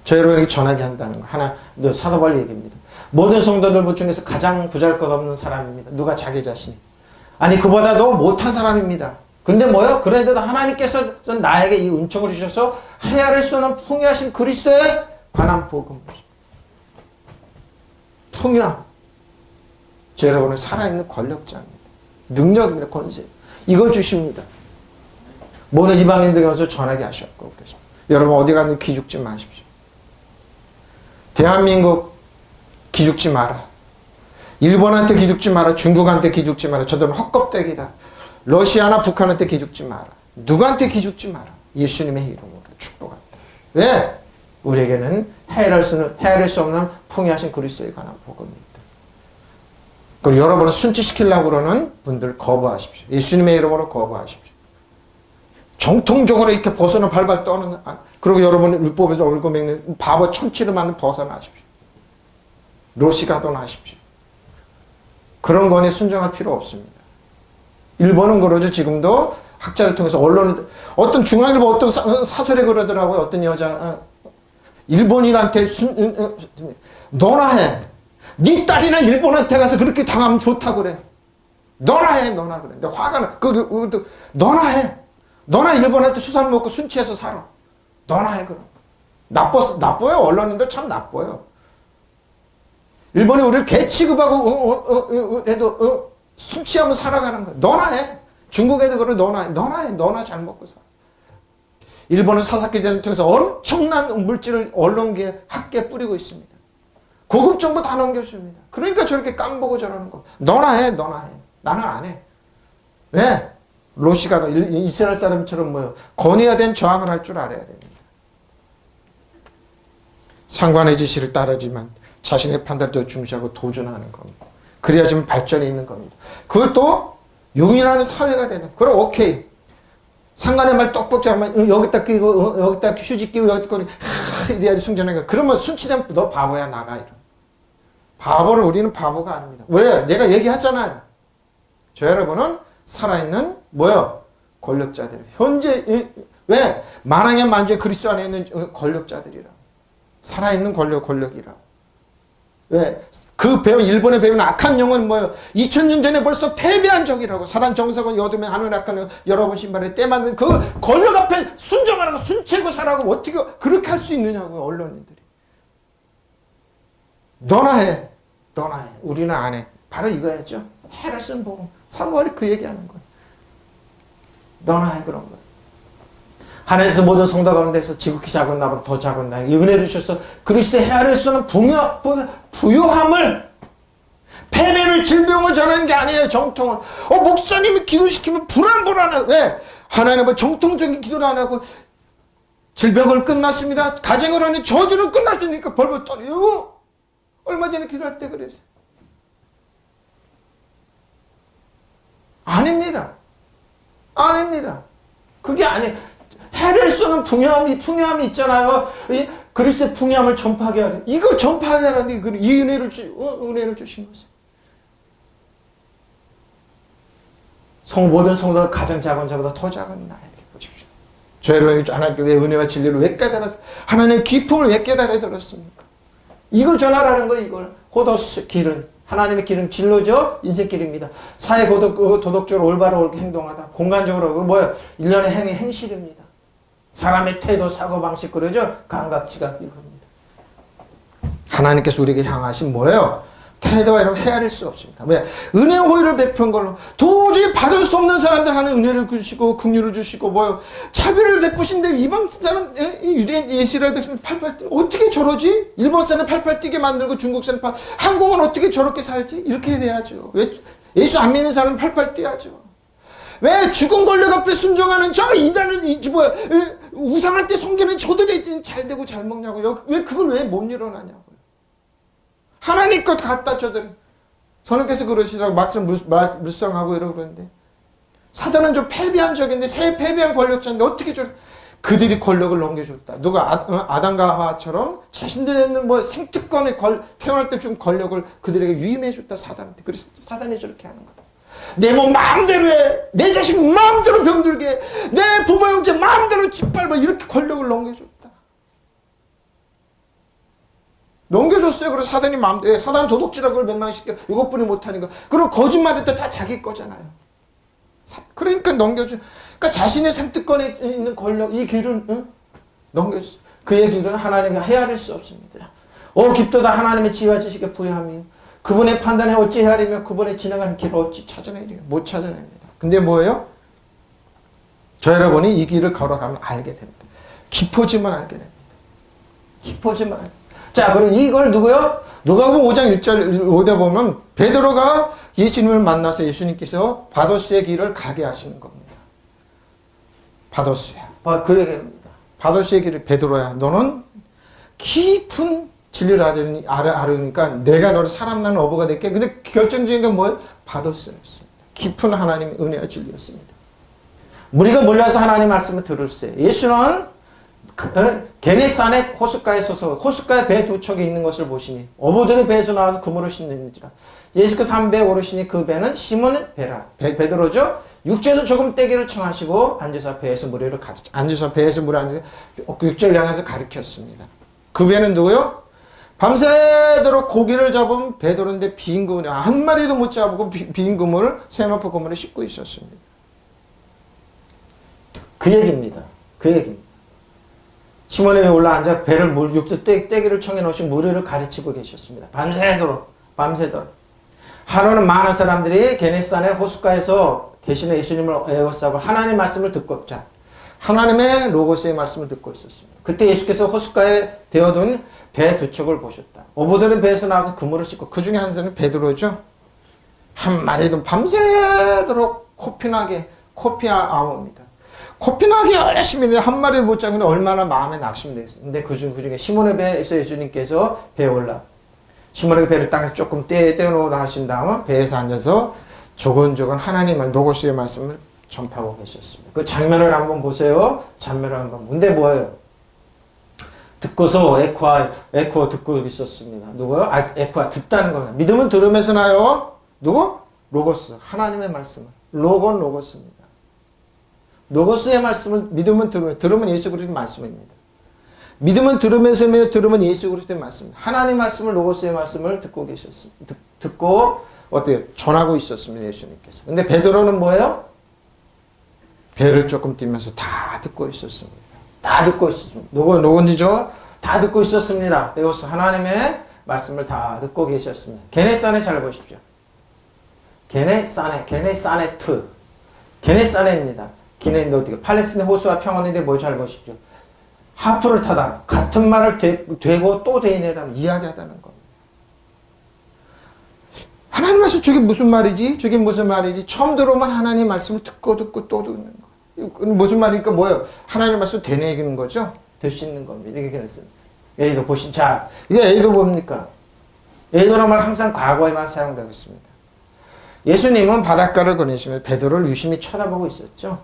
저 여러분에게 전하게 한다는 거. 하나, 사도 바울 얘기입니다. 모든 성도들 중에서 가장 보잘것없는 사람입니다. 누가? 자기 자신. 아니 그보다도 못한 사람입니다. 근데 뭐요? 그런데도 하나님께서 나에게 이 은총을 주셔서 헤아릴 수 없는 풍요하신 그리스도에 관한 복음. 풍요함. 저 여러분은 살아있는 권력자입니다. 능력입니다. 권세. 이걸 주십니다. 모든 이방인들에 와서 전하게 하셨고 그래서 여러분 어디 가든 기죽지 마십시오. 대한민국 기죽지 마라. 일본한테 기죽지 마라. 중국한테 기죽지 마라. 저들은 헛껍데기다. 러시아나 북한한테 기죽지 마라. 누구한테 기죽지 마라. 예수님의 이름으로 축복한다. 왜? 우리에게는 헤아릴 수 없는 풍요하신 그리스도에 관한 복음이 있다. 그리고 여러분을 순치시키려고 그러는 분들 거부하십시오. 예수님의 이름으로 거부하십시오. 정통적으로 이렇게 벗어나 발발 떠는 그리고 여러분은 율법에서 옳고 맹는 바보 천치를 만든 벗어나십시오. 로시가돈 하십시오. 그런 거에 순종할 필요 없습니다. 일본은 그러죠. 지금도 학자를 통해서 언론을 어떤 중앙일보 어떤 사설에 그러더라고요. 어떤 여자 일본인한테 너나 해. 네 딸이나 일본한테 가서 그렇게 당하면 좋다 그래. 너나 해. 너나 그래. 근데 화가 나. 너나 해. 너나 일본한테 수산 먹고 순치해서 살아. 너나 해 그럼. 나빠요. 언론인들 참 나빠요. 일본이 우리를 개 취급하고 해도 순치하면 살아가는 거야. 너나 해. 중국 애들 그래. 너나 해. 너나 해. 너나 잘 먹고 살아. 일본은 사사키전을 통해서 엄청난 물질을 언론계에 학계에 뿌리고 있습니다. 고급 정보 다 넘겨줍니다. 그러니까 저렇게 깜보고 저러는 거. 너나 해. 너나 해. 나는 안 해. 왜? 로시가 이스라엘 사람처럼 뭐요? 권위에 대한 저항을 할 줄 알아야 됩니다. 상관의 지시를 따르지만 자신의 판단을 더 중시하고 도전하는 겁니다. 그래야지만 발전이 있는 겁니다. 그걸 또 용인하는 사회가 되는. 그럼 오케이. 상관의 말 똑똑 잘하면 여기다 끼고 여기다 휴지 끼고 여기다 끼고 이래야지 순전하게. 그러면 순치되면 너 바보야 나가. 이런. 바보를 우리는 바보가 아닙니다. 왜? 내가 얘기했잖아요. 저 여러분은 살아있는 뭐요? 권력자들. 현재 왜? 만왕의 만주의 그리스도 안에 있는 권력자들이라. 살아있는 권력이라. 왜? 그 배우 일본의 배우는 악한 영은 뭐예요? 2000년 전에 벌써 패배한 적이라고. 사단 정석은 여둠에 하늘 악한 여러분 신발에 때 맞는 그 권력 앞에 순종하는 거 순채고 살라고 어떻게 그렇게 할 수 있느냐고요. 언론인들이. 너나 해. 너나 해. 우리는 안 해. 바로 이거였죠. 해를 쓴 복음. 사도 바울이 그 얘기하는 거예요. 너나 해 그런 거예요. 하나님께서 모든 성도 가운데서 지극히 작은 나보다 더 작은 나에게 은혜를 주셔서 그리스도의 헤아릴 수 없는 부요함을 패배를 질병을 전하는 게 아니에요. 정통을. 목사님이 기도시키면 불안불안해. 왜? 하나님은 정통적인 기도를 안 하고 질병을 끝났습니다. 가정을 하는 저주는 끝났으니까 벌벌 떠요. 얼마 전에 기도할 때 그랬어요. 아닙니다. 아닙니다. 그게 아니에요. 해를 쏘는 풍요함이 있잖아요. 그리스도의 풍요함을 전파하게 하려. 이걸 전파하게 하라는 이 은혜를 주신 것은. 모든 성도가 가장 작은 자보다 더 작은 나에게 보십시오. 저 여러분이 하나님께 은혜와 진리를 왜 깨달았, 하나님의 기품을 왜 깨달아 들었습니까? 이걸 전하라는 거예요. 이걸. 호도스 길은. 하나님의 길은 진로죠. 인생길입니다. 사회 도덕적으로 올바로 행동하다. 공간적으로 뭐예요? 일련의 행실입니다. 사람의 태도, 사고방식 그러죠? 감각지각 이겁니다. 하나님께서 우리에게 향하신 뭐예요? 태도와 이런 헤아릴 수 없습니다. 왜? 은혜 호의를 베푼 걸로 도저히 받을 수 없는 사람들한테 은혜를 주시고 긍휼을 주시고 뭐예요? 자비를 베푸신데 이방 사람 유대인 이스라엘 백성 팔팔 뛰 어떻게 저러지? 일본 사람 팔팔 뛰게 만들고 중국 사람 한국은 어떻게 저렇게 살지? 이렇게 돼야죠. 왜? 예수 안 믿는 사람은 팔팔 뛰어야죠. 왜 죽은 권력 앞에 순종하는 저 이단은 우상한테 섬기는 저들이 잘 되고 잘 먹냐고요? 왜 그걸 왜 못 일어나냐고요? 하나님 것 같다 저들. 선생님께서 그러시더라고. 막상 물상하고 이러고 그러는데 사단은 좀 패배한 적인데 새 패배한 권력자인데 어떻게 그들이 권력을 넘겨줬다. 누가 아담과 하와처럼 자신들이 있는 뭐 생특권에 태어날 때 준 권력을 그들에게 유임해줬다. 사단한테. 그래서 사단이 저렇게 하는 거다. 내 몸 마음대로 해. 내 자식 마음대로 병들게 해. 내 부모 형제 마음대로 짓밟아. 이렇게 권력을 넘겨줬다. 넘겨줬어요. 그래서 사단이 마음대로, 사단 도둑질하고 그걸 멸망시켜. 이것뿐이 못하니까. 그리고 거짓말했다 다 자기 거잖아요. 그러니까 넘겨준. 그러니까 자신의 생특권에 있는 권력, 이 길은 넘겨줬어요. 그의 길은 하나님이 헤아릴 수 없습니다. 깊도다 하나님의 지혜와 지식에 부여하며 그분의 판단에 어찌 헤아리며 그분의 지나가는 길을 어찌 찾아내리요. 못 찾아냅니다. 근데 뭐예요? 저 여러분이 이 길을 걸어가면 알게 됩니다. 깊어지면 알게 됩니다. 깊어지면 알게 됩니다. 자, 그리고 이걸 누구요? 누가복음 5장 1절 5대 보면 베드로가 예수님을 만나서 예수님께서 바도스의 길을 가게 하시는 겁니다. 바도스야. 그 얘기입니다. 바도스의 길을 베드로야. 너는 깊은 진리를 알으니까 내가 너를 사람 낳는 어부가 될게. 근데 결정적인 건 뭐예요? 바도스였습니다. 깊은 하나님의 은혜와 진리였습니다. 무리가 몰려서 하나님 말씀을 들을세. 예수는 게네사렛 호숫가에 서서 호숫가에 배 두 척이 있는 것을 보시니 어부들의 배에서 나와서 그물을 싣는지라. 예수께서 한 배에 오르시니 그 배는 시몬 배라. 베드로죠. 육지에서 조금 떼기를 청하시고 앉아서 배에서 물을 가르쳐. 앉아서 배에서 물을 앉아서 육지를 향해서 가르쳤습니다. 그 배는 누구요? 밤새도록 고기를 잡은 베드로인데 빈 그물 한 마리도 못 잡고 빈 그물을 세마포 그물에 싣고 있었습니다. 그 얘기입니다. 그 얘기입니다. 시몬에 올라앉아 배를 육지 떼기를 청해 놓으신 무리를 가르치고 계셨습니다. 밤새도록. 하루는 많은 사람들이 게네사렛 호숫가에서 계시는 예수님을 에워싸고 하나님의 말씀을 듣고 하나님의 로고스의 말씀을 듣고 있었습니다. 그때 예수께서 호숫가에 되어둔 배 두 척을 보셨다. 어부들은 배에서 나와서 그물을 싣고 그 중에 한 사람이 베드로죠. 한 마리도 밤새도록 코피나옵니다. 코피나게 열심히 한 마리도 못 잡는데 얼마나 마음에 낙심되었어요. 근데 그 중에 시몬의 배에서 예수님께서 배에 올라 시몬의 배를 땅에서 조금 떼어놓으라 하신 다음에 배에서 앉아서 조곤조곤 하나님의 로고스의 말씀을 전파하고 계셨습니다. 그 장면을 한번 보세요. 장면을 한번. 근데 뭐예요? 듣고서 에코와 듣고 있었습니다. 누구요? 에코와 듣다는 거예요. 믿음은 들음에서 나요. 누구? 로고스. 하나님의 말씀을. 로고스입니다. 로고스의 말씀을 믿음은 들으면 예수 그리스도의 말씀입니다. 믿음은 들으면서 들으면 예수 그리스도의 말씀입니다. 하나님의 말씀을 로고스의 말씀을 듣고 계셨습니다. 듣고 어때요? 전하고 있었습니다. 예수님께서. 근데 베드로는 뭐예요? 배를 조금 띄면서 다 듣고 있었습니다. 다 듣고 있었습니다. 누군지죠? 다 듣고 있었습니다. 로고스 하나님의 말씀을 다 듣고 계셨습니다. 게네사렛 잘 보십시오. 게네사렛입니다. 기네인데 어떻게 팔레스틴 호수와 평원인데 뭐 잘 보십시오. 하프를 타다 같은 말을 되고 또 대인하다 이야기하다는 겁니다. 하나님 말씀 저게 무슨 말이지? 저게 무슨 말이지? 처음 들어오면 하나님 말씀을 듣고 또 듣는 거. 무슨 말이니까 뭐예요? 하나님 말씀 되뇌기는 거죠? 될 수 있는 겁니다. 이렇게 그랬어요. 에이도 보신 자 이게 에이도 뭡니까? 에이도란 말 항상 과거에만 사용되고 있습니다. 예수님은 바닷가를 거니시며 베드로를 유심히 쳐다보고 있었죠.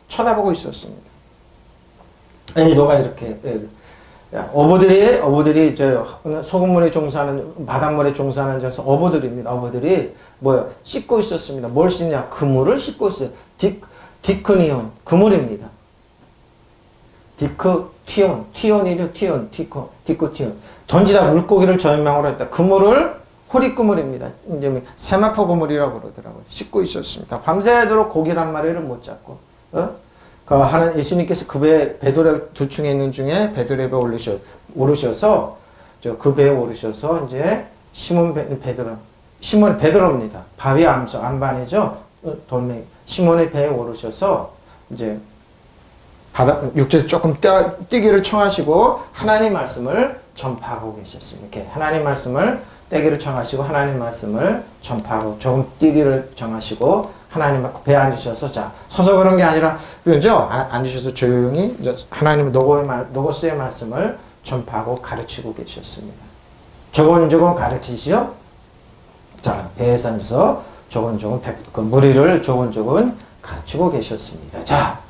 쳐다보고 있었습니다. 에이도가 이렇게 어부들이 저 소금물에 종사하는 바닷물에 종사하는 저 어부들입니다. 어부들이 뭐요? 씻고 있었습니다. 뭘 씻냐? 그물을 씻고 있어요. 디크니온 그물입니다. 디크티온 던지다 물고기를 저염망으로 했다. 그물을 호리그물입니다. 이제 세마포 그물이라고 그러더라고요. 씻고 있었습니다. 밤새도록 고기를 한 마리를 못 잡고 예수님께서 그 베드로 두 층에 있는 중에 베드로에 오르셔서 그 배에 오르셔서 이제 시몬 베드로입니다. 바위 안반이죠. 돌멩이 시몬의 배에 오르셔서 이제 육지에서 조금 뛰기를 청하시고 하나님 말씀을 전파하고 계셨습니다. 이렇게 하나님 말씀을 떼기를 청하시고 하나님 말씀을 전파하고 조금 뛰기를 정하시고 하나님 배에 앉으셔서 자 서서 그런 게 아니라 그죠? 앉으셔서 조용히 하나님 로고스의 말씀을 전파하고 가르치고 계셨습니다. 조곤조곤 가르치시오. 자 배에서 앉아서 조곤조곤 그 무리를 조곤조곤 가르치고 계셨습니다. 자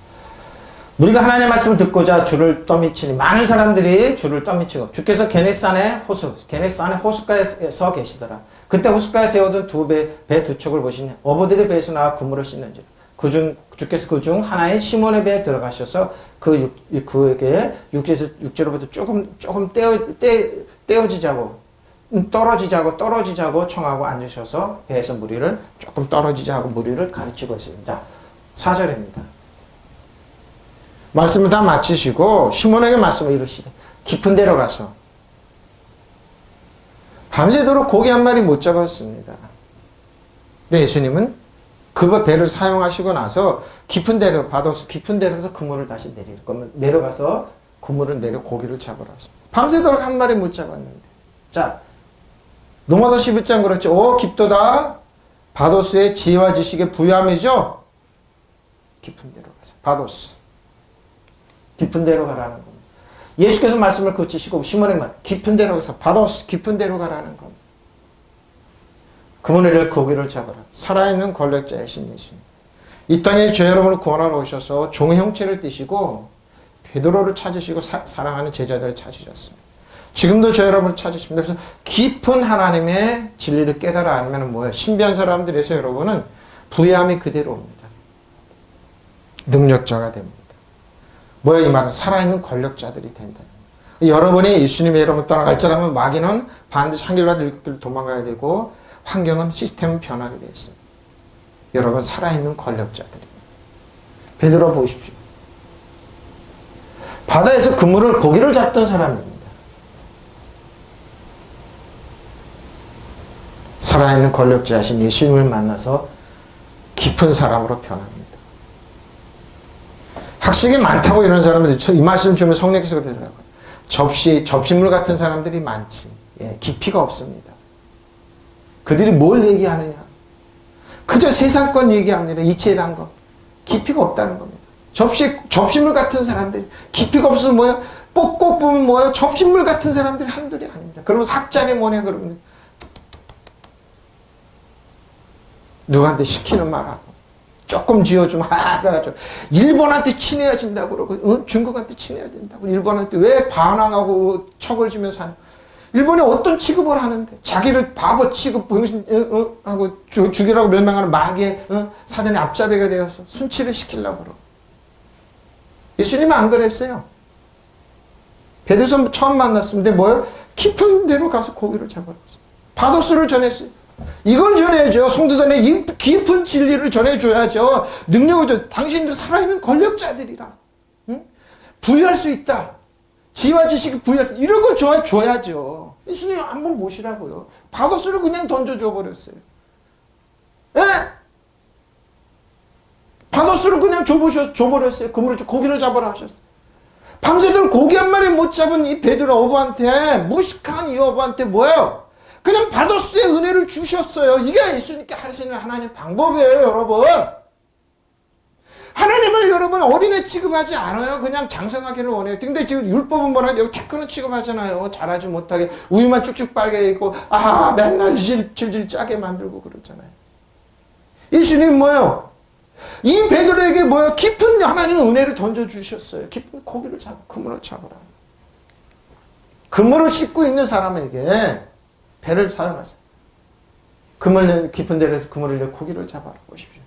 우리가 하나님의 말씀을 듣고자 주를 떠미치니 많은 사람들이 주를 떠미치고 주께서 게네사렛 호숫가에 서 계시더라. 그때 호숫가에 세워둔 배 두 척을 보시니 어부들의 배에서 나와 그물을 씻는지라. 주께서 그중 하나의 시몬의 배에 들어가셔서 그에게 육지로부터 조금 떼어지자고 떨어지자고 청하고 앉으셔서 배에서 무리를 조금 떨어지자고 무리를 가르치고 있습니다. 4절입니다. 말씀을 다 마치시고 시몬에게 말씀을 이루시되 깊은 데로 가서 밤새도록 고기 한 마리 못 잡았습니다. 근데 예수님은 그 배를 사용하시고 나서 깊은 데로 가서 그물을 다시 내릴 거면 내려가서 그물을 내려 고기를 잡으라 하십니다. 밤새도록 한 마리 못 잡았는데. 자, 로마서 11장 그렇죠. 오 깊도다 바도스의 지혜와 지식의 부유함이죠. 깊은 데로 가서 바도스 깊은 데로 가라는 겁니다. 예수께서 말씀을 그치시고 시몬의 말 깊은 데로 가서 바도스 깊은 데로 가라는 겁니다. 그분을 고기를 잡아라. 살아있는 권력자이신 예수님. 이 땅에 죄 여러분을 구원하러 오셔서 종의 형체를 띠시고 베드로를 찾으시고 사랑하는 제자들을 찾으셨습니다. 지금도 죄 여러분을 찾으십니다. 그래서 깊은 하나님의 진리를 깨달아 알면 뭐예요? 신비한 사람들에서 여러분은 부유함이 그대로 옵니다. 능력자가 됩니다. 뭐예요? 이 말은 살아있는 권력자들이 된다. 여러분이 예수님의 여러분 떠나갈지라면 마귀는 반드시 한길과 일곱길로 도망가야 되고 환경은 시스템은 변하게 되어 있습니다. 여러분 살아있는 권력자들입니다. 베드로 보십시오. 바다에서 그물을 고기를 잡던 사람입니다. 살아있는 권력자이신 예수님을 만나서 깊은 사람으로 변합니다. 학식이 많다고 이런 사람들 이 말씀 주면 성령께서 그러더라고요. 접시물 같은 사람들이 많지. 예, 깊이가 없습니다. 그들이 뭘 얘기하느냐? 그저 세상권 얘기합니다. 이치에 대한 것. 깊이가 없다는 겁니다. 접시물 같은 사람들이 깊이가 없어서 뭐예요? 꼭 보면 뭐예요? 접시물 같은 사람들이 한둘이 아닙니다. 그러면서 학자네 뭐냐 그러면 누구한테 시키는 말하고 조금 쥐어주면 그래가지고 일본한테 친해진다고 그러고 중국한테 친해야 된다고 일본한테 왜 반항하고 척을 주면서 하는 일본이 어떤 취급을 하는데 자기를 바보 취급하고 죽이라고 멸망하는 마귀의 사단의 앞잡이가 되어서 순치를 시키려고 그러고 예수님은 안 그랬어요. 베드로 처음 만났습니다. 뭐예요? 깊은 데로 가서 고기를 잡아라. 바도스를 전했어요. 이걸 전해야죠. 성도들의 이 깊은 진리를 전해줘야죠. 능력을 줘. 당신들 살아있는 권력자들이라. 응? 부유할 수 있다. 지혜와 지식을 부유할 수 있다. 이런 걸 줘야죠. 예수님 한번 모시라고요. 바도스를 그냥 던져줘 버렸어요. 예? 바도스를 그냥 줘버렸어요. 그물을 고기를 잡아라 하셨어요. 밤새도록 고기 한 마리 못 잡은 이 베드로 어부한테 무식한 이 어부한테 뭐예요? 그냥 바도스의 은혜를 주셨어요. 이게 예수님께 하시는 하나님의 방법이에요, 여러분. 하나님을 여러분 어린애 취급하지 않아요. 그냥 장성하기를 원해요. 근데 지금 율법은 뭐라 여기 태크는 취급하잖아요. 잘하지 못하게 우유만 쭉쭉 빨게 있고 맨날 질질 짜게 만들고 그러잖아요. 예수님 뭐예요? 이 베드로에게 뭐예요? 깊은 하나님의 은혜를 던져주셨어요. 깊은 고기를 잡아 그물을 잡으라. 그물을 씻고 있는 사람에게 배를 사용하세요. 깊은 데에서 그물을 내어 고기를 잡아라 보십시오.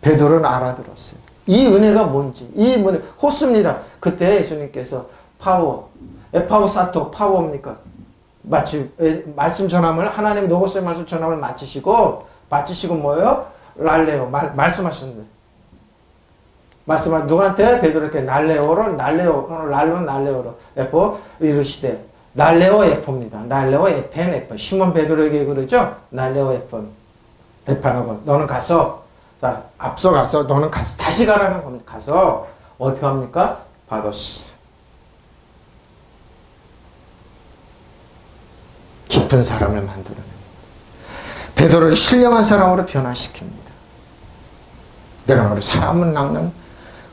베드로는 알아들었어요. 이 은혜가 뭔지. 이 은혜 호수입니다. 그때 예수님께서 에파우사토 파워입니까? 마치 말씀 전함을 하나님 노고스의 말씀 전함을 마치시고 뭐예요? 랄레오 말씀하셨는데 누구한테? 베드로에게 날레오로 에포 이르시되 날레오 에포입니다. 날레오 에펜 에포. 시몬 베드로에게 그러죠. 날레오 에파라고 너는 가서 앞서가서 너는 가서 다시 가라는 겁니다. 가서 어떻게 합니까? 바도스 깊은 사람을 만들어냅니다. 베드로를 신령한 사람으로 변화시킵니다. 내가 우리 사람을 낚는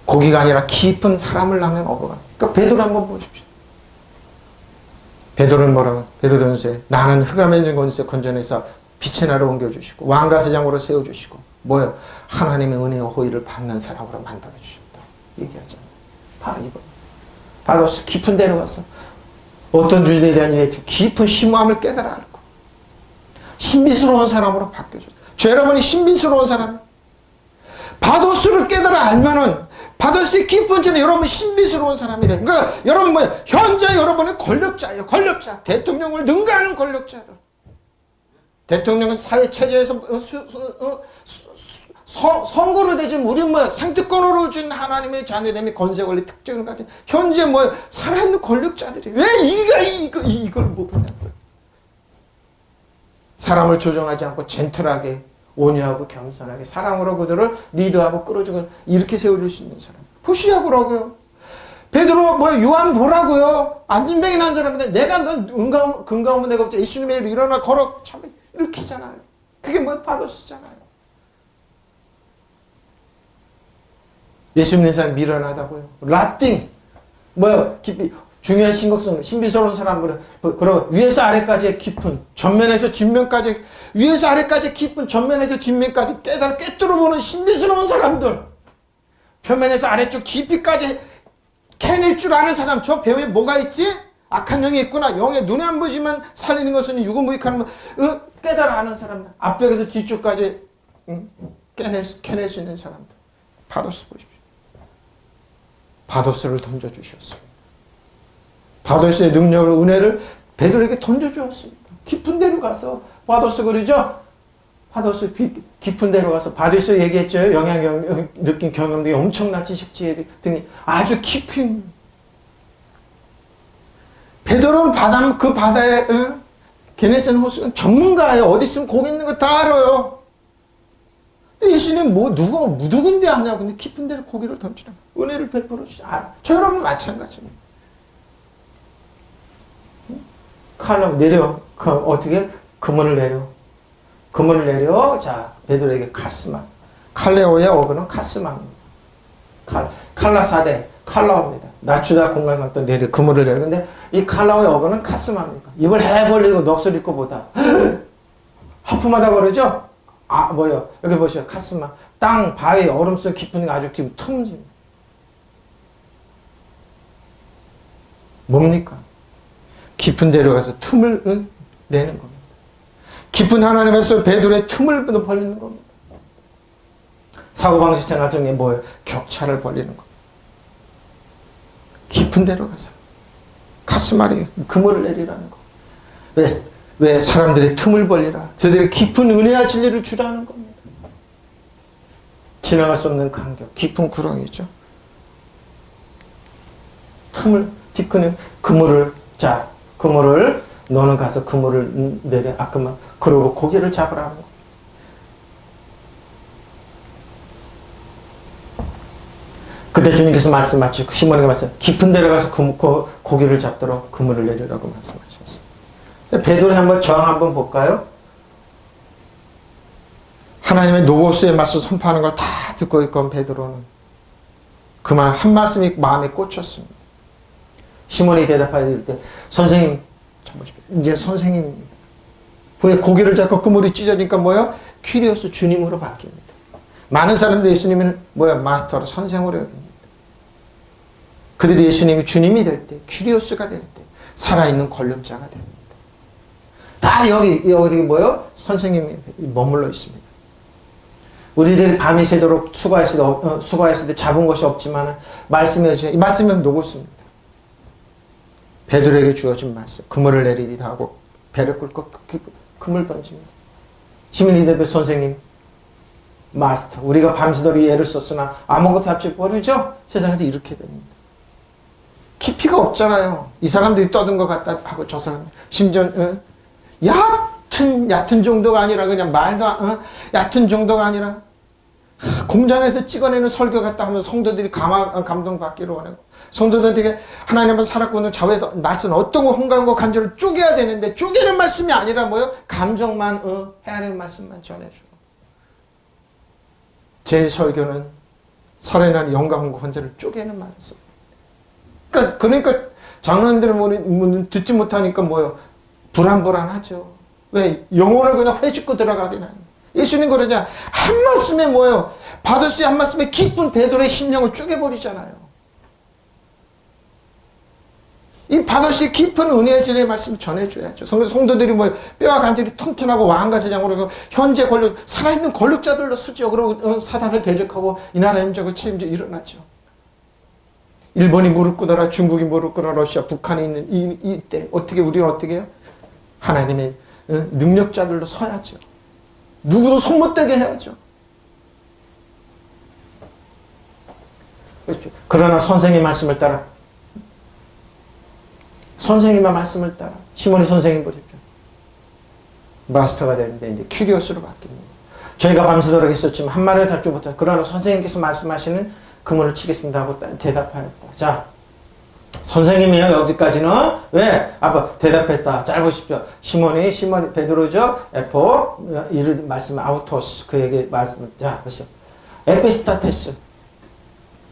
고기가 아니라 깊은 사람을 낚는 어부가. 그러니까 베드로 한번 보십시오. 베드로는 뭐라고? 베드로는 나는 흑암에 있는 곳에서 건져내서 빛의 나라로 옮겨주시고 왕과 세장으로 세워주시고 뭐예요? 하나님의 은혜와 호의를 받는 사람으로 만들어주셨다. 얘기하잖아요. 바로 이거. 바로 깊은 데로 가서 어떤 주제에 대한 깊은 심오함을 깨달아 알고 신비스러운 사람으로 바뀌어졌어요. 저 여러분이 신비스러운 사람. 바도스를 깨달아 알면은 바도스의 깊은 진에 여러분 신비스러운 사람이 돼. 그러니까 여러분 현재 여러분은 권력자예요. 권력자. 대통령을 능가하는 권력자들. 대통령은 사회 체제에서 선거로 되지 우리 생특권으로 준 하나님의 자녀됨이 권세 권리 특정을 가진 현재 살아있는 권력자들이 왜 이걸 못 보냐고요. 사람을 조종하지 않고 젠틀하게 온유하고 겸손하게 사랑으로 그들을 리드하고 끌어주고 이렇게 세워줄 수 있는 사람. 보시라고요. 베드로 요한 보라고요. 안진병이 난 사람인데 내가 넌 근거 없는 내가 없지. 예수님의 이름 일어나 걸어 참 이렇게 잖아요. 그게 바도스잖아요. 예수 믿는 사람 미련하다고요. 라띵 깊이 중요한 신곡성 신비스러운 사람들은 그리고 위에서 아래까지의 깊은 전면에서 뒷면까지 위에서 아래까지 깊은 전면에서 뒷면까지 꿰뚫어보는 신비스러운 사람들. 표면에서 아래쪽 깊이까지 캐낼 줄 아는 사람. 저 배후에 뭐가 있지? 악한 영이 있구나. 영의 눈에 안 보이지만 살리는 것은 유구무익하는 깨달아 아는 사람들. 앞쪽에서 뒤쪽까지 캐낼 수 있는 사람들. 바도스 보십시오. 바도스를 던져주셨습니다. 바도스의 능력을 은혜를 베드로에게 던져주었습니다. 깊은 데로 가서 바도스 그러죠? 바도스 깊은 데로 가서 바도스 얘기했죠. 영향 느낀 경험 등이 엄청난 지식지혜 등이 아주 깊은 베드로는 그 바다에 게네사렛 호수는 전문가예요. 어디 있으면 고기 있는 거 다 알아요. 예수님 누군데 하냐고. 근데 깊은 데로 고기를 던지라. 은혜를 베풀어 주지. 저 여러분 마찬가지입니다. 칼로 내려. 어떻게? 그물을 내려. 자, 베드로에게 카스마. 칼레오의 어근은 카스마입니다. 칼라사대. 칼라오입니다. 낮추다 공간상 또 내려. 그물을 내려. 근데 이 칼라오의 어근은 카스마입니다. 입을 해 벌리고 넋을 잃고 보다. 하품하다 그러죠? 여기 보시죠. 카스마. 땅, 바위, 얼음 속 깊은 게 아주 지금 틈입니다. 뭡니까? 깊은 데로 가서 틈을 내는 겁니다. 깊은 하나님에서 베드로의 틈을 벌리는 겁니다. 사고방식 가정에 격차를 벌리는 겁니다. 깊은 데로 가서 카스마리 그물을 내리라는 거. 왜 사람들의 틈을 벌리라. 저들의 깊은 은혜와 진리를 주라는 겁니다. 지나갈 수 없는 간격, 깊은 구렁이죠. 틈을 뒤크는 그물을 너는 가서 그물을 내려. 그러고 고기를 잡으라는 거. 그때 주님께서 말씀하시고 시몬에게 말씀, 깊은 데로 가서 고기를 잡도록 그물을 내리라고 말씀하셨어요. 베드로의 한번 저항 한번 볼까요? 하나님의 노고스의 말씀 선포하는 걸 다 듣고 있건 베드로는 그 말 한 말씀이 마음에 꽂혔습니다. 시몬이 대답할 때 선생님, 이제 선생님입니다. 후에 고기를 잡고 그물이 찢어지니까 퀴리오스 주님으로 바뀝니다. 많은 사람들이 예수님을 마스터로 선생으로 여깁니다. 그들이 예수님이 주님이 될 때, 퀴리오스가 될 때 살아있는 권력자가 됩니다. 다 여기 선생님이 머물러 있습니다. 우리들이 밤이 새도록 수고했을 때 잡은 것이 없지만 이 말씀은 녹았습니다. 베드로에게 주어진 말씀, 그물을 내리리다 하고 배를 끌고 그물 던집니다. 시몬 대표 선생님, 마스터, 우리가 밤새도록 애를 썼으나 아무것도 잡지 모르죠? 세상에서 이렇게 됩니다. 깊이가 없잖아요. 이 사람들이 떠든 것 같다 하고 저 사람 심지어 얕은 정도가 아니라 그냥 얕은 정도가 아니라 공장에서 찍어내는 설교 같다 하면 성도들이 감동받기로 원하고 성도들에게 하나님은 살았고는 좌우에 날선 어떤 혼감과 간절을 쪼개야 되는데 쪼개는 말씀이 아니라 감정만 헤아리는 말씀만 전해주고 제 설교는 살아난 영광과 혼자를 쪼개는 말씀. 그러니까 장로님들은 듣지 못하니까 불안불안하죠. 왜? 영혼을 그냥 회집고 들어가긴 하니. 예수님 그러냐? 한 말씀에 바도스의 한 말씀에 깊은 베드로의 심령을 쪼개버리잖아요. 이 바더스의 깊은 은혜의 진리의 말씀을 전해줘야죠. 성도들이 뭐 뼈와 관절이 튼튼하고 왕과 제장으로 현재 권력, 살아있는 권력자들로 쓰죠. 그리고 사단을 대적하고 이 나라 임적을 책임져 일어나죠. 일본이 무릎 꿇어라, 중국이 무릎 꿇어라, 러시아, 북한이 있는 이때 어떻게 우리는 어떻게 해요? 하나님의 능력자들로 서야죠. 누구도 손 못 대게 해야죠. 그러나 선생님 말씀을 따라, 선생님의 말씀을 따라, 시몬이 선생님 보십시오. 마스터가 되는데 이제 큐리오스로 바뀝니다. 저희가 밤새도록 있었지만 한 마디를 답지 못하고, 그러나 선생님께서 말씀하시는 그물을 치겠습니다 하고 대답하였다. 자, 선생님이요, 여기까지는. 왜? 아빠 대답했다. 짧으십시오. 시몬이 베드로죠. 에포 이를 말씀 아우토스, 그에게 말씀. 자, 보시오. 에피스타테스.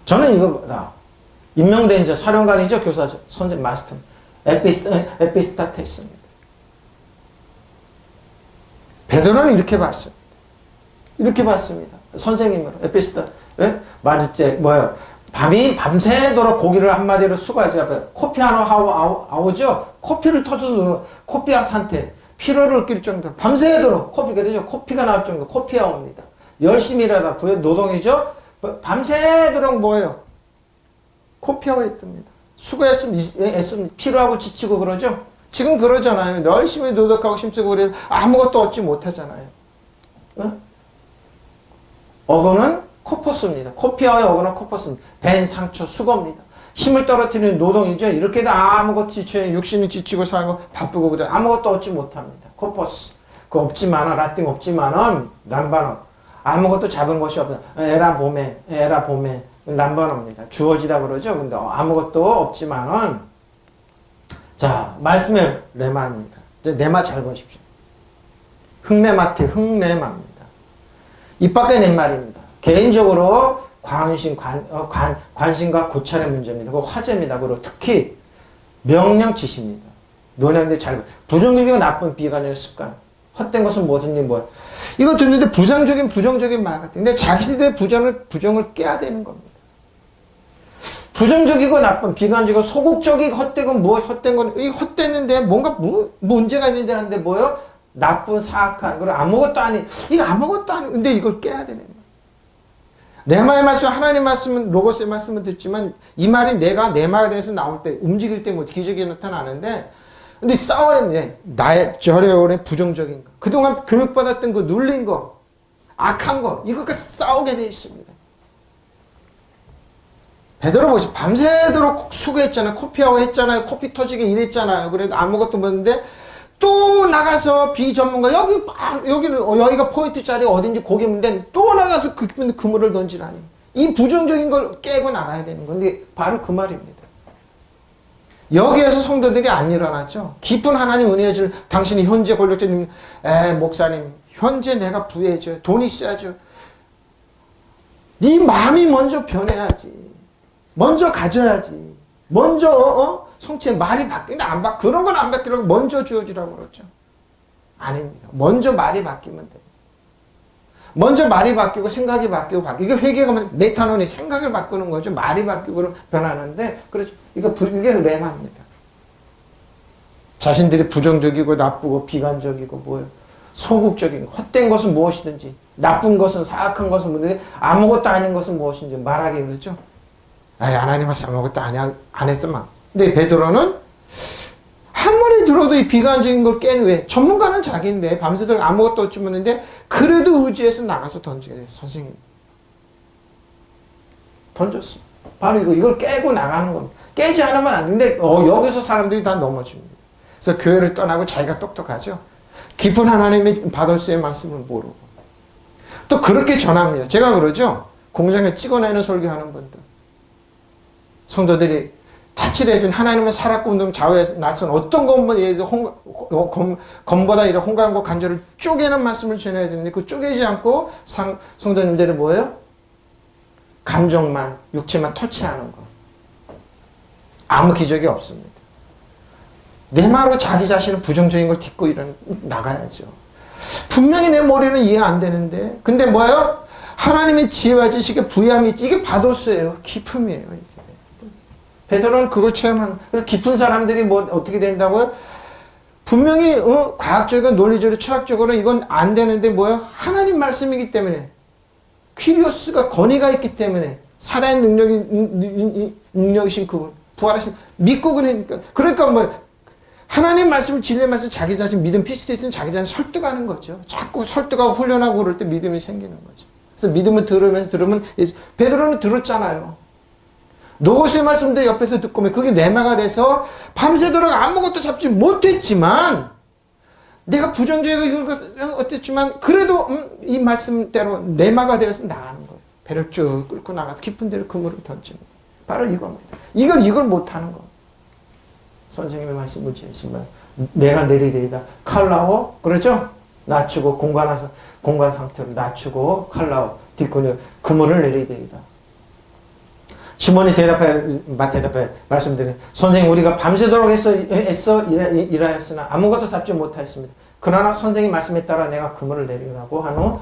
저는 이거보다 임명된 자, 사령관이죠, 교사죠, 선생 마스터. 에피스타테스입니다. 베드로는 이렇게 봤어요. 이렇게 봤습니다. 선생님으로 에피스타. 왜? 맞을제 뭐예요? 밤새도록 고기를 한마디로 수고하죠. 코피 하나 아오죠? 코피를 터져도 코피아 상태, 피로를 느낄 정도로 밤새도록 코피, 그러죠? 코피가 나올 정도로 코피아 옵니다. 열심히 일하다 부의 노동이죠? 밤새도록 뭐예요? 코피아가 있답니다. 수고했으면 피로하고 지치고 그러죠? 지금 그러잖아요. 열심히 노력하고 힘쓰고 그래도 아무것도 얻지 못하잖아요. 어? 어거는 코퍼스입니다. 코피아의 어거는 코퍼스입니다. 벤 상처, 수고입니다. 힘을 떨어뜨리는 노동이죠. 이렇게 해도 아무것도 지쳐요. 육신이 지치고 살고 바쁘고 그래 아무것도 얻지 못합니다. 코퍼스. 그 없지만은, 라틴 없지만은, 남반어. 아무것도 잡은 것이 없다. 에라 보멘, 남반어입니다. 주어지다 그러죠. 근데 아무것도 없지만은, 자, 말씀의 레마입니다. 이제 레마 잘 보십시오. 흑레마트, 흑레마입니다. 입 밖에 낸 말입니다. 개인적으로 관심과 고찰의 문제입니다. 그 화제입니다. 그리고 특히 명령 지시입니다. 논의하는데 잘, 부정적이고 나쁜 비관적 습관. 헛된 것은 뭐든지 뭐. 이거 듣는데 부정적인 말 같아요. 근데 자신들의 부정을 깨야 되는 겁니다. 부정적이고 나쁜, 비관적이고 소극적이고 헛되고 헛된 건, 이 헛됐는데 뭔가 문제가 있는데 하는데 뭐요? 나쁜, 사악한, 그리고 아무것도 아닌, 이거 아무것도 아닌, 근데 이걸 깨야 되는 거예요. 레마의 말씀, 하나님 말씀은, 로고스의 말씀은 듣지만, 이 말이 내가 내 말에 대해서 나올 때, 움직일 때 뭐 기적이 나타나는데, 근데 싸워야 돼. 나의 저려오는 부정적인 거. 그동안 교육받았던 거, 눌린 거, 악한 거, 이것과 싸우게 돼 있습니다. 베드로 보시, 밤새도록 수고했잖아요. 코피하고 했잖아요. 코피 터지게 일했잖아요. 그래도 아무것도 없는데, 또 나가서 비전문가, 여기가 포인트 자리 어딘지 거기 문데 또 나가서 그물을 던지라니. 이 부정적인 걸 깨고 나가야 되는 건데, 바로 그 말입니다. 여기에서 성도들이 안 일어나죠. 깊은 하나님 은혜의 줄, 당신이 현재 권력자님, 목사님, 현재 내가 부해줘요. 돈 있어야죠. 네 마음이 먼저 변해야지. 먼저 가져야지. 먼저, 성취의 말이 바뀌는데 그런 건 안 바뀌려고 먼저 주어지라고 그러죠. 아닙니다. 먼저 말이 바뀌면 돼요. 먼저 말이 바뀌고 생각이 바뀌고 이게 회개가 메타논이 생각을 바꾸는 거죠. 말이 바뀌고 변하는데, 그렇죠. 이게 레마입니다. 자신들이 부정적이고 나쁘고 비관적이고 뭐예요? 소극적인 헛된 것은 무엇이든지, 나쁜 것은, 사악한 것은 뭐든지, 아무것도 아닌 것은 무엇인지 말하기 그러죠. 하나님 말씀 아무것도 안 했어 막. 근데 베드로는 아무리 들어도 이 비관적인 걸 깬 왜? 전문가는 자기인데 밤새도록 아무것도 얻지 못했는데 그래도 의지해서 나가서 던지게 돼요. 선생님. 던졌어. 바로 이걸 깨고 나가는 겁니다. 깨지 않으면 안 되는데 여기서 사람들이 다 넘어집니다. 그래서 교회를 떠나고 자기가 똑똑하죠. 깊은 하나님의 바더스의 말씀을 모르고. 또 그렇게 전합니다. 제가 그러죠. 공장에 찍어내는 설교하는 분들. 성도들이 타치를 해준 하나님의 살았고 운동 좌우의 날선 어떤 것보다 예를 들어 검보다 이런 홍감과 간절을 쪼개는 말씀을 전해야 되는데 그 쪼개지 않고 성도님들이 뭐예요? 감정만 육체만 터치하는 거. 아무 기적이 없습니다. 내 말로 자기 자신은 부정적인 걸 딛고 나가야죠. 분명히 내 머리는 이해 안 되는데 근데 뭐예요? 하나님의 지혜와 지식의 부여함이 있지. 이게 바도스예요. 기품이에요. 이게. 베드로는 그걸 체험한. 그래서 깊은 사람들이 뭐 어떻게 된다고요? 분명히 과학적이고 논리적으로 철학적으로 이건 안 되는데 뭐야? 하나님 말씀이기 때문에 퀴리오스가 권위가 있기 때문에 살아있는 능력이신 그분 부활하신 믿고 그러니까 뭐 하나님 말씀 진리의 말씀 자기 자신 믿음 피스트 있으면 자기 자신 설득하는 거죠. 자꾸 설득하고 훈련하고 그럴 때 믿음이 생기는 거죠. 그래서 믿음을 들으면 베드로는 들었잖아요. 노고스의 말씀도 옆에서 듣고 그게 내마가 돼서 밤새도록 아무것도 잡지 못했지만 내가 부정적이고 어땠지만 그래도 이 말씀대로 내마가 되어서 나가는 거예요. 배를 쭉 끌고 나가서 깊은 데로 그물을 던지는 거예요. 바로 이겁니다. 이걸 못하는 거. 선생님의 말씀 문제 있으면 내가 내리리이다. 칼라오 그렇죠? 낮추고 공간 상태로 낮추고 칼라오 뒷근육 그물을 내리리이다. 시몬이 대답해 말씀드린 선생님 우리가 밤새도록 애써 일하였으나 아무것도 잡지 못하였습니다. 그러나 선생님 말씀에 따라 내가 그물을 내리라고 한 후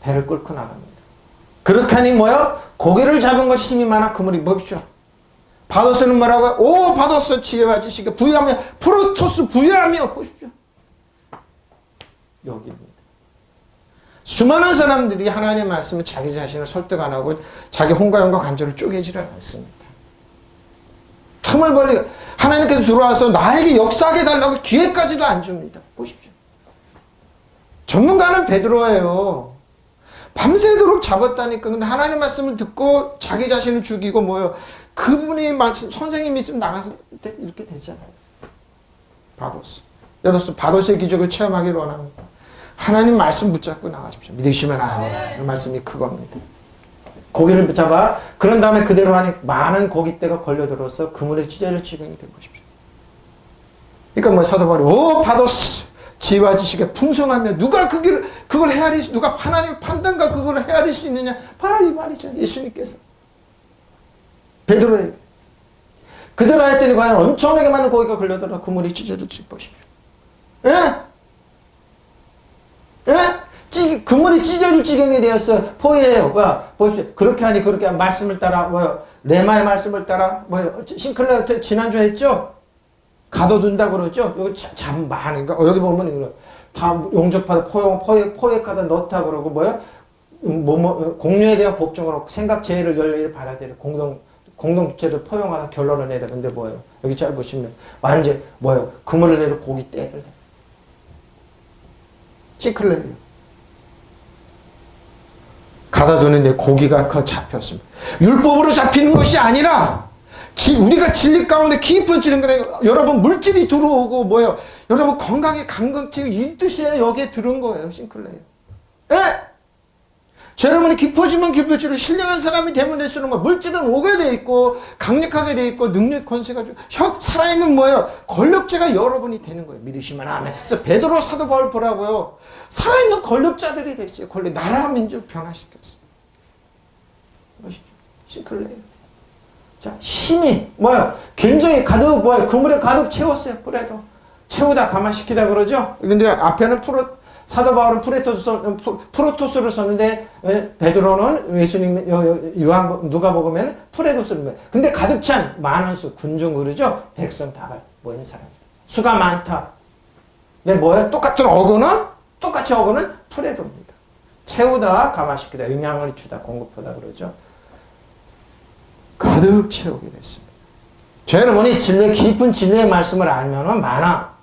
배를 끌고 나갑니다. 그렇게 하니 고기를 잡은 것이 힘이 많아 그물이 봅시오. 바도스는 뭐라고요? 오 바도스 지혜와 지식에 부유하며 프로토스 부유하며 보십시오. 여기입니다. 수많은 사람들이 하나님의 말씀을 자기 자신을 설득 안 하고 자기 홍가용과 간절을 쪼개지를 않습니다. 틈을 벌리고 하나님께서 들어와서 나에게 역사하게 달라고 기회까지도 안 줍니다. 보십시오. 전문가는 베드로예요. 밤새도록 잡았다니까. 근데 하나님의 말씀을 듣고 자기 자신을 죽이고 그분이 선생님이 있으면 나가서 이렇게 되잖아요. 바도스의 기적을 체험하기를 원합니다. 하나님 말씀 붙잡고 나가십시오. 믿으시면 아멘. 그 말씀이 그겁니다. 고기를 붙잡아 그런 다음에 그대로 하니 많은 고깃대가 걸려들어서 그물에 찢어질 지경이 된 것입니다. 그러니까 사도 바울이 오 바도스 지혜와 지식에 풍성하며 누가 그걸 헤아릴 수 누가 하나님 판단과 그걸 헤아릴 수 있느냐 바로 이 말이죠. 예수님께서 베드로에게 그대로 했더니 과연 엄청나게 많은 고기가 걸려들어 그물이 찢어질지 보십시오. 예? 예? 그물이 찢어질 지경이 되었어. 포예요. 보십시오. 그렇게 하니 말씀을 따라 레마의 말씀을 따라 싱클레어 지난주에 했죠? 가둬둔다 그러죠? 여기 참 많으니까 여기 보면 이거 다 용접하다 포획하다 넣다 그러고 공유에 대한 법정으로 생각 제의를 열의를 받아야 되는 공동주체를 포용하다 결론을 내야 돼. 근데 여기 잘 보시면 완전 그물을 내려 고기 떼를 싱클레어예요. 가다두는데 고기가 잡혔습니다. 율법으로 잡히는 것이 아니라 우리가 진리 가운데 깊은 찌른 거다. 여러분 물질이 들어오고 여러분 건강에 감각체가 이 뜻이에요. 여기에 들은 거예요. 싱클레어. 예? 여러분이 깊어지면 깊어질수록 신령한 사람이 되면 될수록 물질은 오게 돼 있고 강력하게 돼 있고 능력 권세가 살아있는 권력자가 여러분이 되는 거예요. 믿으시면 아멘. 그래서 베드로 사도 바울 보라고요. 살아있는 권력자들이 됐어요. 나라 민족 변화시켰어요. 싱클레어. 자, 신이 굉장히 가득 그물에 가득 채웠어요. 그래도 채우다 가만시키다 그러죠. 근데 앞에는 사도 바울은 프로토스를 썼는데 베드로는 예수님 누가복음에는 프레도스를 근데 가득 찬 많은 수 군중 그러죠. 백성 다 모인 사람입니다. 수가 많다. 근데 똑같은 똑같이 어근은 프레도입니다. 채우다 가만시키다 영향을 주다 공급하다 그러죠. 가득 채우게 됐습니다. 여러분이 깊은 진리의 말씀을 알면은 많아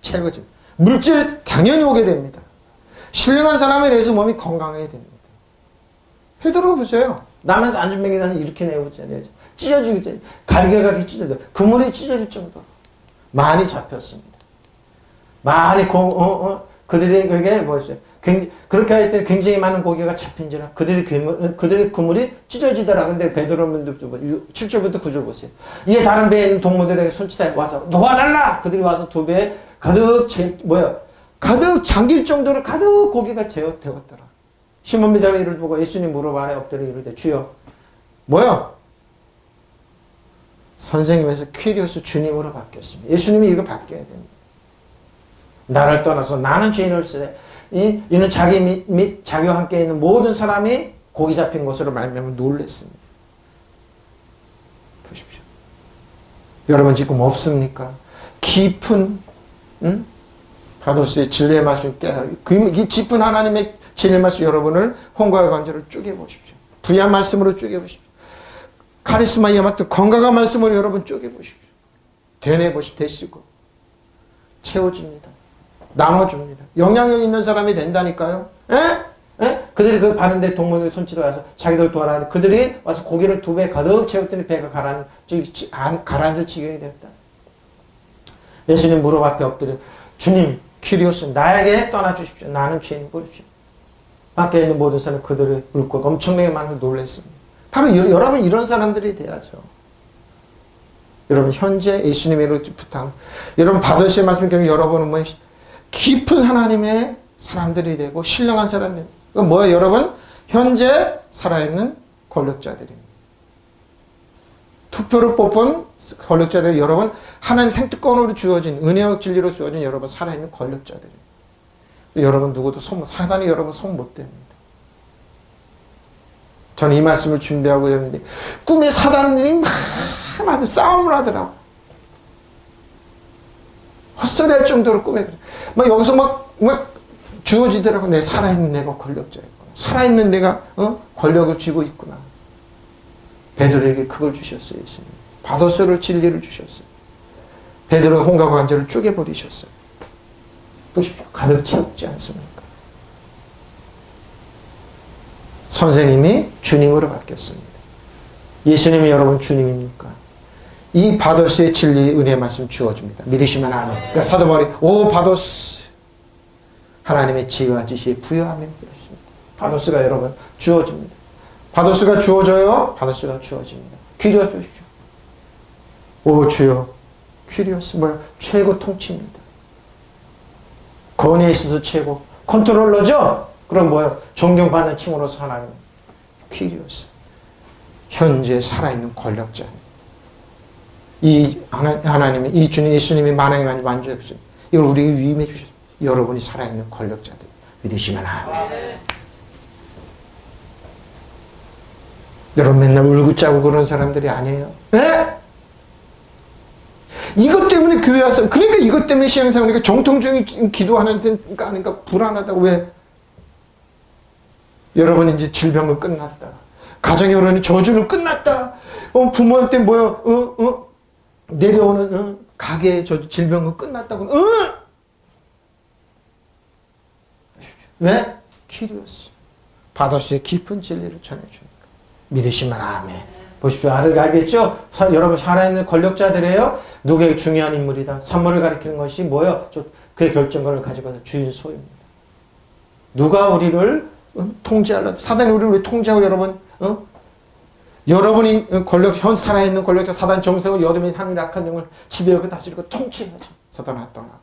채워집니다. 물질 당연히 오게 됩니다. 신령한 사람에 대해서 몸이 건강하게 됩니다. 베드로 보세요. 남에서 안전 먹이다는 이렇게 내오잖아요. 찢어지겠지. 갈겨가게 찢어져. 그물이 찢어질 정도로 많이 잡혔습니다. 많이 그들이 그게 뭐였어요? 그렇게 할 때 굉장히 많은 고기가 잡힌지라 그들의 그물이 찢어지더라. 근데 베드로는 7절부터 9절 보세요. 이에 다른 배에 있는 동무들에게 손짓하여 와서 놓아달라. 그들이 와서 두 배에 가득 잠길 정도로 가득 고기가 되었더라. 시몬 베드로가 이를 보고 예수님 무릎 아래 엎드려 이르되 주여 선생님에서 퀴리오스 주님으로 바뀌었습니다. 예수님이 이거 바뀌어야 됩니다. 나를 떠나서 나는 죄인을 쓰되 이는 자기 및 자기와 함께 있는 모든 사람이 고기 잡힌 것으로 말미암아 놀랐습니다. 보십시오. 여러분 지금 없습니까? 깊은 바도스의 진리의 말씀을 깨달아 이 깊은 하나님의 진리의 말씀 여러분을 혼과의 관절을 쪼개보십시오. 부유한 말씀으로 쪼개보십시오. 카리스마 야마토 건강한 말씀으로 여러분 쪼개보십시오. 되시고 채워줍니다. 나눠줍니다. 영향력 있는 사람이 된다니까요. 그들이 그 바른데 동문을 손치러 와서 자기들 도와라. 그들이 와서 고기를 2배 가득 채웠더니 배가 가라앉을 지경이 되었다. 예수님 무릎 앞에 엎드려 주님 키리오스 나에게 떠나주십시오. 나는 죄인 보십시오. 밖에 있는 모든 사람은 그들의 울고 엄청나게 많이 놀랐습니다. 바로 여러분 이런 사람들이 돼야죠. 여러분 현재 예수님으로 부탁 여러분 바도스의 말씀을 들으면 여러분은 뭐 깊은 하나님의 사람들이 되고 신령한 사람들. 그건 뭐예요, 여러분? 현재 살아있는 권력자들입니다. 투표를 뽑은 권력자들 여러분 하나님 생특권으로 주어진 은혜와 진리로 주어진 여러분 살아있는 권력자들입니다. 여러분 누구도 사단이 여러분 손 못 댑니다. 저는 이 말씀을 준비하고 이러는데 꿈에 사단들이 막 싸움을 하더라고. 헛소리할 정도로 꿈에 그래. 막 여기서 막 주어지더라고. 내 살아있는 내가 권력자였구나. 살아있는 내가 권력을 쥐고 있구나. 베드로에게 그걸 주셨어요. 예수님. 바도스를 진리를 주셨어요. 베드로의 혼과 관절을 쪼개버리셨어요. 보십시오. 가득 채웠지 않습니까? 선생님이 주님으로 바뀌었습니다. 예수님이 여러분 주님입니까? 이 바도스의 진리 은혜의 말씀 주어줍니다. 믿으시면 아멘. 그러니까 사도 바울이 오 바도스 하나님의 지혜와 지시에 부여하며 그렇습니다. 바도스가 여러분 주어집니다. 바도스가 주어져요. 바도스가 주어집니다. 퀴리오스 보십시오. 오 주여 퀴리오스 뭐야? 최고 통치입니다. 권위에 있어서 최고 컨트롤러죠? 그럼 뭐예요? 존경받는 칭호로서 하나님 퀴리오스 현재 살아있는 권력자입니다. 이 하나님이 이 주님 예수님이 만왕의 만이 만주해 주셨습니다. 이걸 우리에게 위임해 주셨습니다. 여러분이 살아있는 권력자들 믿으시면 아멘. 여러분 맨날 울고 짜고 그런 사람들이 아니에요. 네? 이것 때문에 교회 와서 그러니까 이것 때문에 신앙생활이니까 정통적인 기도하는 데가 아니까 불안하다고. 왜? 여러분 이제 질병은 끝났다. 가정의 여론이 저주는 끝났다. 부모한테 내려오는 가게의 질병은 끝났다고. 왜? 키리오스 바도스의 깊은 진리를 전해주니까 믿으시면 아멘. 보십시오. 알겠죠? 여러분 살아있는 권력자들이에요. 누구에게 중요한 인물이다. 산물을 가리키는 것이 뭐예요? 그의 결정권을 가지고 주인 소유입니다. 누가 우리를 통제하려 사단이 우리를 왜 통제하고 여러분 여러분이 현 살아있는 권력자 사단 정성을 여둠의 하늘 악한 영을 지배하고 다스리고 통치하죠. 사단아 떠나가.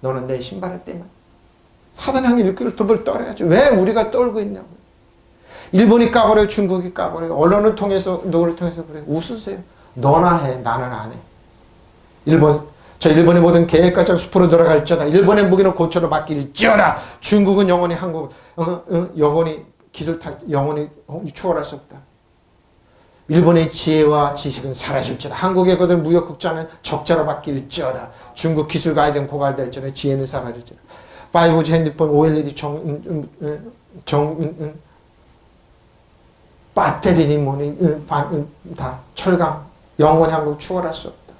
너는 내 신발을 떼면 사단이 향해 일꾼을 돌을 떨어야죠. 왜 우리가 떨고 있냐고. 일본이 까버려요. 중국이 까버려요. 언론을 통해서 누구를 통해서 그래. 웃으세요. 너나 해. 나는 안 해. 일본의 모든 계획과 숲으로 돌아갈지어다. 일본의 무기는 고초로 바뀔지어다. 중국은 영원히 영원히 기술 영원히 추월할 수 없다. 일본의 지혜와 지식은 사라질지어다. 한국의 그들 무역 국자는 적자로 바뀔지어다. 중국 기술 가이드는 고갈될지어다. 지혜는 사라질지어다. 5G 핸드폰 OLED 배터리니 뭐니 다 철강 영원히 한국 추월할 수 없다.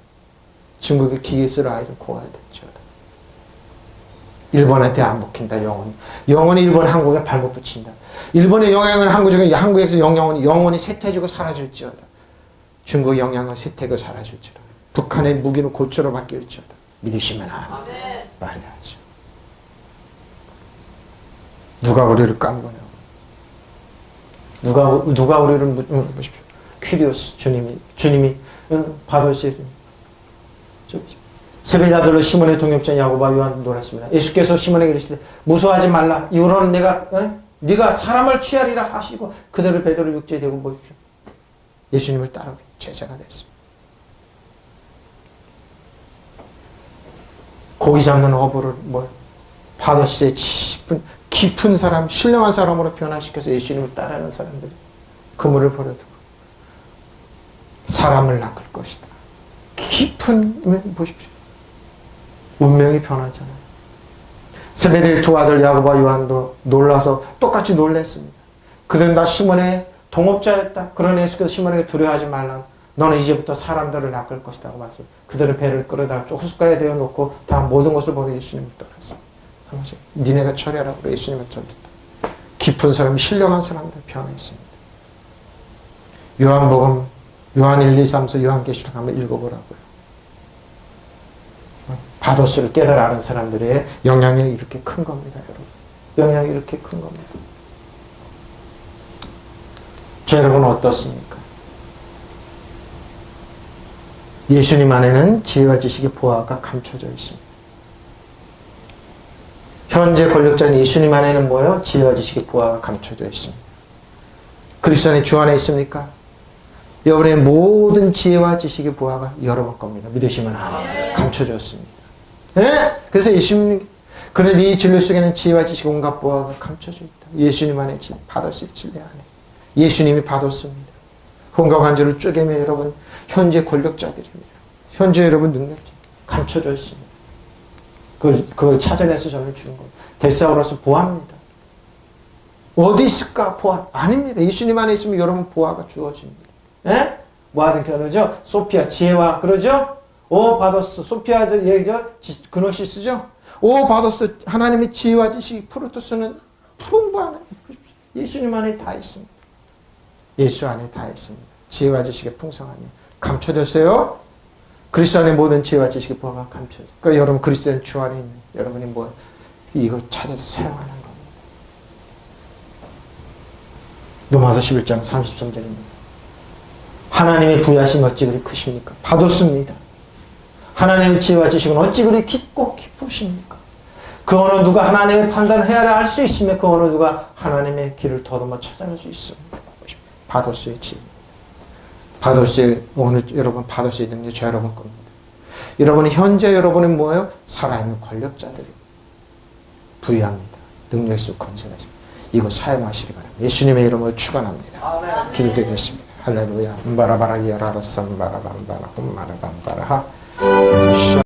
중국의 기술 아이들 고갈될지어다. 일본한테 안 먹힌다. 영원히 일본 한국에 발못 붙인다. 일본의 영향은 한국에서 영원히 쇠퇴해지고 사라질지어다. 중국의 영향은 쇠퇴하고 사라질지어다. 북한의 무기는 고초로 바뀔지어다. 믿으시면 아멘. 말해야죠. 누가 우리를 깐 거냐? 누가 우리를 보십시오. 퀴리오스 주님이 바도스의 세베다들로 시몬의 동역자 야고보와 요한을 놀랐습니다. 예수께서 시몬에게 이르시되 무서워하지 말라. 이후로는 네가 사람을 취하리라 하시고 그들을 베드로 육지에 대고 보십시오. 예수님을 따르고 제자가 됐습니다. 고기 잡는 어부를 바도스의 깊은 사람, 신령한 사람으로 변화시켜서 예수님을 따르는 사람들이 그물을 버려두고 사람을 낚을 것이다. 깊은, 보십시오. 운명이 변하잖아요. 세베대의 두 아들 야고보와 요한도 놀라서 똑같이 놀랐습니다. 그들은 다 시몬의 동업자였다. 그러나 예수께서 시몬에게 두려워하지 말라. 너는 이제부터 사람들을 낚을 것이다. 고 말씀. 그들은 배를 끌어다 호숫가에 대어 놓고 다 모든 것을 버리고 예수님을 떠났습니다. 니네가 처리하라고 예수님을 쫓았다. 깊은 사람, 신령한 사람들 변했습니다. 요한복음, 요한 1, 2, 3서 요한계시록 한번 읽어보라고요. 바도스를 깨달아 아는 사람들의 영향력이 이렇게 큰 겁니다, 여러분. 영향이 이렇게 큰 겁니다. 저 여러분은 어떻습니까? 예수님 안에는 지혜와 지식의 보화가 감춰져 있습니다. 현재 권력자인 예수님 안에는 뭐예요? 지혜와 지식의 보화가 감춰져 있습니다. 그리스도 안에 주 안에 있습니까? 여러분의 모든 지혜와 지식의 보화가 여러분 겁니다. 믿으시면 아멘. 감춰졌습니다. 네? 그래서 예수님, 그런데 이 진리 속에는 지혜와 지식 온갖 보화가 감춰져 있다. 예수님 안에 바도스의 진리 안에. 예수님이 바도스입니다. 혼과 관절을 쪼개며 여러분 현재 권력자들입니다. 현재 여러분 능력자 감춰져 있습니다. 그걸 찾아내서 저를 주는 겁니다. 데사우로스 보아입니다. 어디 있을까? 보아. 아닙니다. 예수님 안에 있으면 여러분 보아가 주어집니다. 예? 뭐 하든 그러죠? 소피아, 지혜와, 그러죠? 오, 바도스, 소피아, 얘기죠? 그노시스죠? 오, 바도스, 하나님의 지혜와 지식이 프로토스는 풍부하네. 예수님 안에 다 있습니다. 예수 안에 다 있습니다. 지혜와 지식의 풍성함이 감춰졌어요. 그리스도 안에 모든 지혜와 지식의 보화가 감춰졌어요. 그러니까 여러분 그리스도는 주 안에 있는 여러분이 뭐 이거 찾아서 사용하는 겁니다. 로마서 11장 33절입니다. 하나님의 부여하신 어찌 그리 크십니까? 바도스입니다. 하나님의 지혜와 지식은 어찌 그리 깊고 깊으십니까? 그 어느 누가 하나님의 판단을 해야 할 수 있으며 그 어느 누가 하나님의 길을 더듬어 찾아낼 수 있습니다. 바도스의 지혜. 바도스의, 오늘 여러분 바도스의 능력 저 여러분 겁니다. 여러분은 현재 여러분은 뭐예요? 살아있는 권력자들이 부여합니다. 능력 있고 권세가 있습니다. 이거 사용하시기 바랍니다. 예수님의 이름으로 축원합니다. 기도드리겠습니다. 할렐루야. 바라바라 야라라 삼바라밤바라 홈마라밤바라하